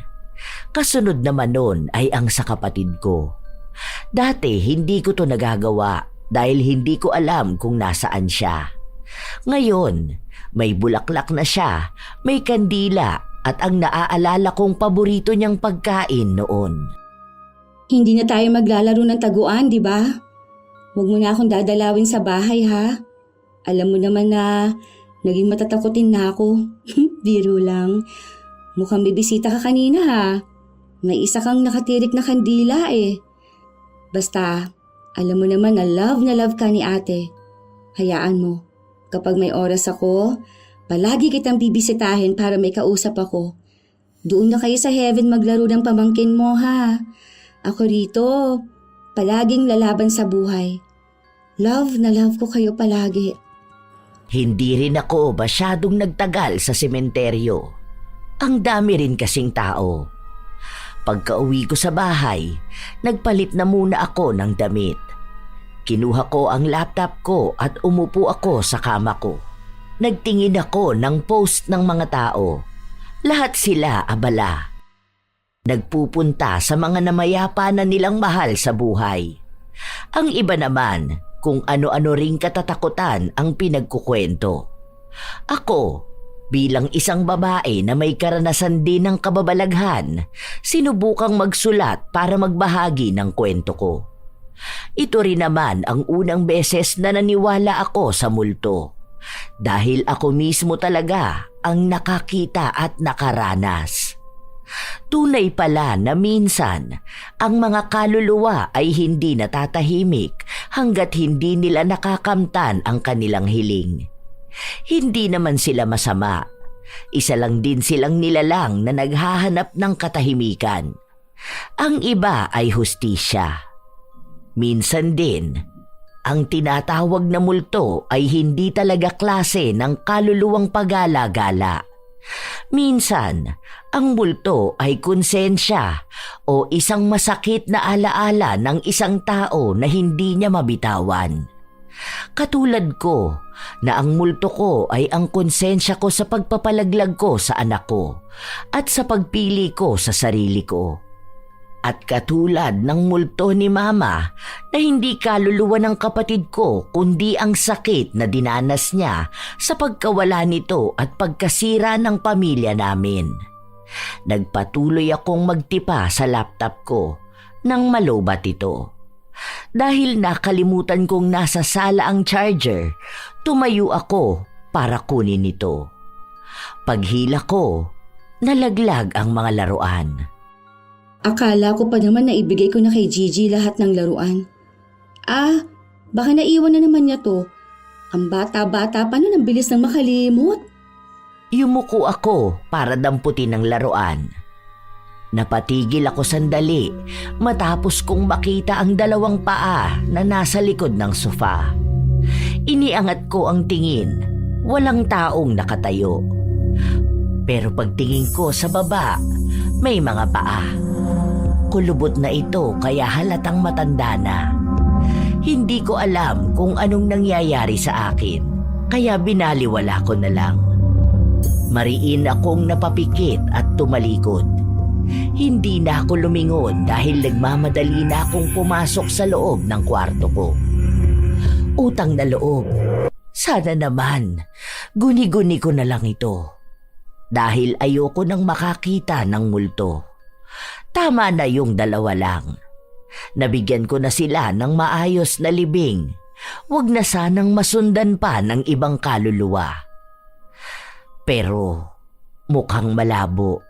Kasunod naman nun ay ang sa kapatid ko. Dati hindi ko to nagagawa dahil hindi ko alam kung nasaan siya. Ngayon, may bulaklak na siya, may kandila at ang naaalala kong paborito niyang pagkain noon. Hindi na tayo maglalaro ng taguan, di ba? Huwag mo na akong dadalawin sa bahay, ha? Alam mo naman na naging matatakotin na ako. Biro lang. Mukhang bibisita ka kanina, ha? May isa kang nakatirik na kandila, eh. Basta, alam mo naman na love ka ni ate. Hayaan mo. Kapag may oras ako, palagi kitang bibisitahin para may kausap ako. Doon na kayo sa heaven maglaro ng pamangkin mo, ha? Ako rito, palaging lalaban sa buhay. Love na love ko kayo palagi. Hindi rin ako masyadong nagtagal sa sementeryo. Ang dami rin kasing tao. Pagka-uwi ko sa bahay, nagpalit na muna ako ng damit. Kinuha ko ang laptop ko at umupo ako sa kama ko. Nagtingin ako ng post ng mga tao. Lahat sila abala. Nagpupunta sa mga namayapa na nilang mahal sa buhay. Ang iba naman kung ano-ano ring katatakutan ang pinagkukwento. Ako, bilang isang babae na may karanasan din ng kababalaghan, sinubukang magsulat para magbahagi ng kwento ko. Ito rin naman ang unang beses na naniwala ako sa multo dahil ako mismo talaga ang nakakita at nakaranas. Tunay pala na minsan ang mga kaluluwa ay hindi natatahimik hanggat hindi nila nakakamtan ang kanilang hiling. Hindi naman sila masama. Isa lang din silang nilalang na naghahanap ng katahimikan. Ang iba ay hustisya. Minsan din, ang tinatawag na multo ay hindi talaga klase ng kaluluwang pagala-gala. Minsan, ang multo ay konsensya o isang masakit na alaala ng isang tao na hindi niya mabitawan. Katulad ko na ang multo ko ay ang konsensya ko sa pagpapalaglag ko sa anak ko at sa pagpili ko sa sarili ko. At katulad ng multo ni Mama na hindi kaluluwa ng kapatid ko kundi ang sakit na dinanas niya sa pagkawala nito at pagkasira ng pamilya namin. Nagpatuloy akong magtipa sa laptop ko nang malobat ito. Dahil nakalimutan kong nasa sala ang charger, tumayo ako para kunin ito. Paghila ko, nalaglag ang mga laruan. Akala ko pa naman na ibigay ko na kay Gigi lahat ng laruan. Baka naiwan na naman niya to. Ang bata-bata pa nun, ang bilis nang makalimot. Yumuko ako para damputin ang laruan. Napatigil ako sandali matapos kong makita ang dalawang paa na nasa likod ng sofa. Iniangat ko ang tingin, walang taong nakatayo. Pero pagtingin ko sa baba, may mga paa. Kulubot na ito kaya halatang matanda na. Hindi ko alam kung anong nangyayari sa akin, kaya binaliwala ko na lang. Mariin akong napapikit at tumalikod. Hindi na ako lumingon dahil nagmamadali na akong pumasok sa loob ng kwarto ko. Utang na loob. Sana naman, guni-guni ko na lang ito. Dahil ayoko nang makakita ng multo. Tama na yung dalawa lang. Nabigyan ko na sila ng maayos na libing. Huwag na sanang masundan pa ng ibang kaluluwa. Pero mukhang malabo.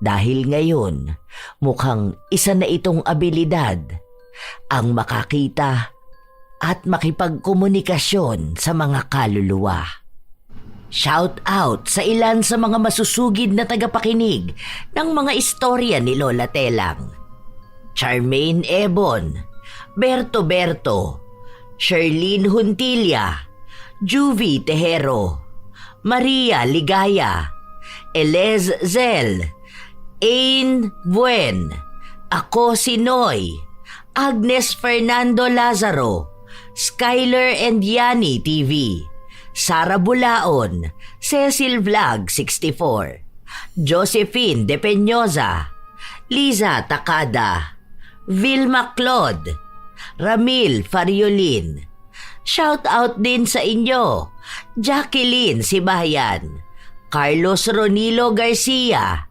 Dahil ngayon, mukhang isa na itong abilidad ang makakita at makipagkomunikasyon sa mga kaluluwa. Shout out sa ilan sa mga masusugid na tagapakinig ng mga istorya ni Lola Telang. Charmaine Ebon, Berto, Sherlyn Huntilla, Juvie Tejero, Maria Ligaya, Elez Zel, Ain Buen, Ako si Noy, Agnes Fernando Lazaro, Skyler and Yani TV, Sara Bulaon, Cecil Vlog 64, Josephine De Peñosa, Liza Takada, Vilma Claude, Ramil Fariolin. Shout out din sa inyo, Jacqueline Sibayan, Carlos Ronilo Garcia,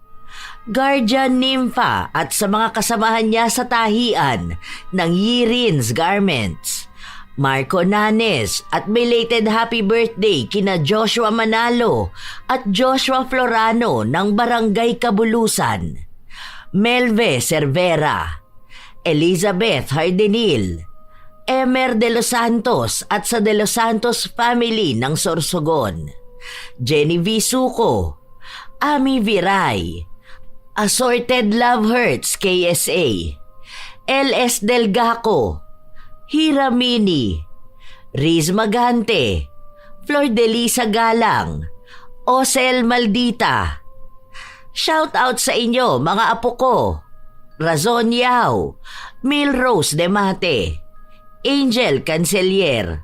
Guardian Nympha at sa mga kasamahan niya sa tahian ng Yirin's Garments, Marco Nanes at belated happy birthday kina Joshua Manalo at Joshua Florano ng Barangay Kabulusan, Melve Cervera, Elizabeth Hardenil, Emer de los Santos at sa de los Santos family ng Sorsogon, Jenny V. Suco, Ami Viray, Assorted Love Hurts KSA, LS Delgaco, Hira Mini, Riz Magante, Flor de Lisa Galang, Osel Maldita. Shout out sa inyo mga apo ko, Razon Yao, Milrose Demate, Angel Cancelier,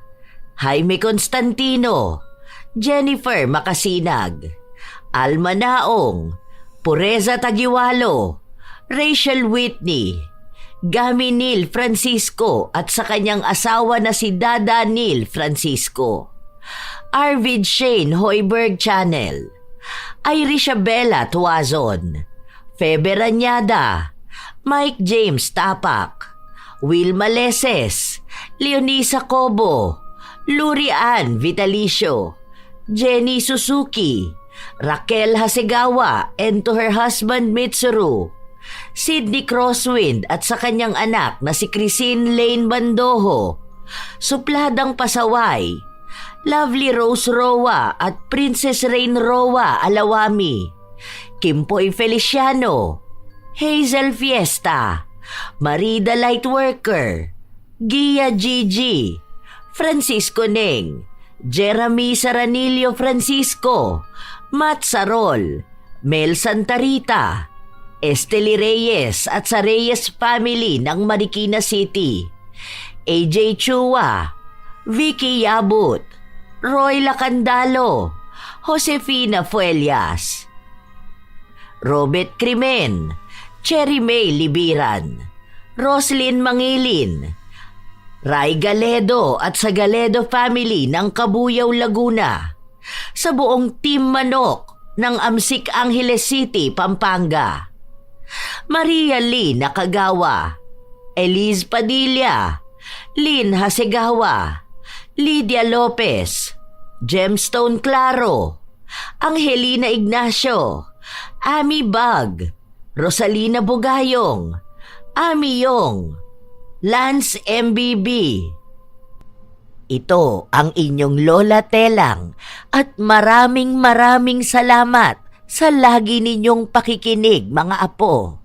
Jaime Constantino, Jennifer Makasinag, Alma Naong, Pureza Tagiwalo, Rachel Whitney, Gami Neil Francisco at sa kanyang asawa na si Dada Neil Francisco, Arvid Shane Hoiberg Channel, Irisabella Tuazon, Febe Ranyada, Mike James Tapak, Wilma Leses, Leonisa Cobo, Lurian Vitalicio, Jenny Suzuki, Raquel Hasegawa and to her husband Mitsuru, Sydney Crosswind at sa kanyang anak na si Chrisine Lane Bandoho, Supladang Pasaway, Lovely Rose Roa at Princess Rain Roa Alawami, Kimpoy Feliciano, Hazel Fiesta, Marida Lightworker, Gia Gigi, Francisco Neng, Jeremy Saranillo Francisco, Matt Sarol, Mel Santarita, Esteli Reyes at sa Reyes family ng Marikina City, AJ Chua, Vicky Yabut, Roy Lacandalo, Josefina Fuelias, Robert Crimen, Cherry May Libiran, Roslyn Mangilin, Ray Galedo at sa Galedo family ng Kabuyaw, Laguna, sa buong Team Manok ng Amsik Angeles City, Pampanga, Maria Lee Nakagawa, Elise Padilla, Lynn Hasegawa, Lydia Lopez, Gemstone Claro, Angelina Ignacio, Ami Bag, Rosalina Bugayong, Ami Yong, Lance MBB. Ito ang inyong Lola Telang at maraming salamat sa lagi ninyong pakikinig mga apo.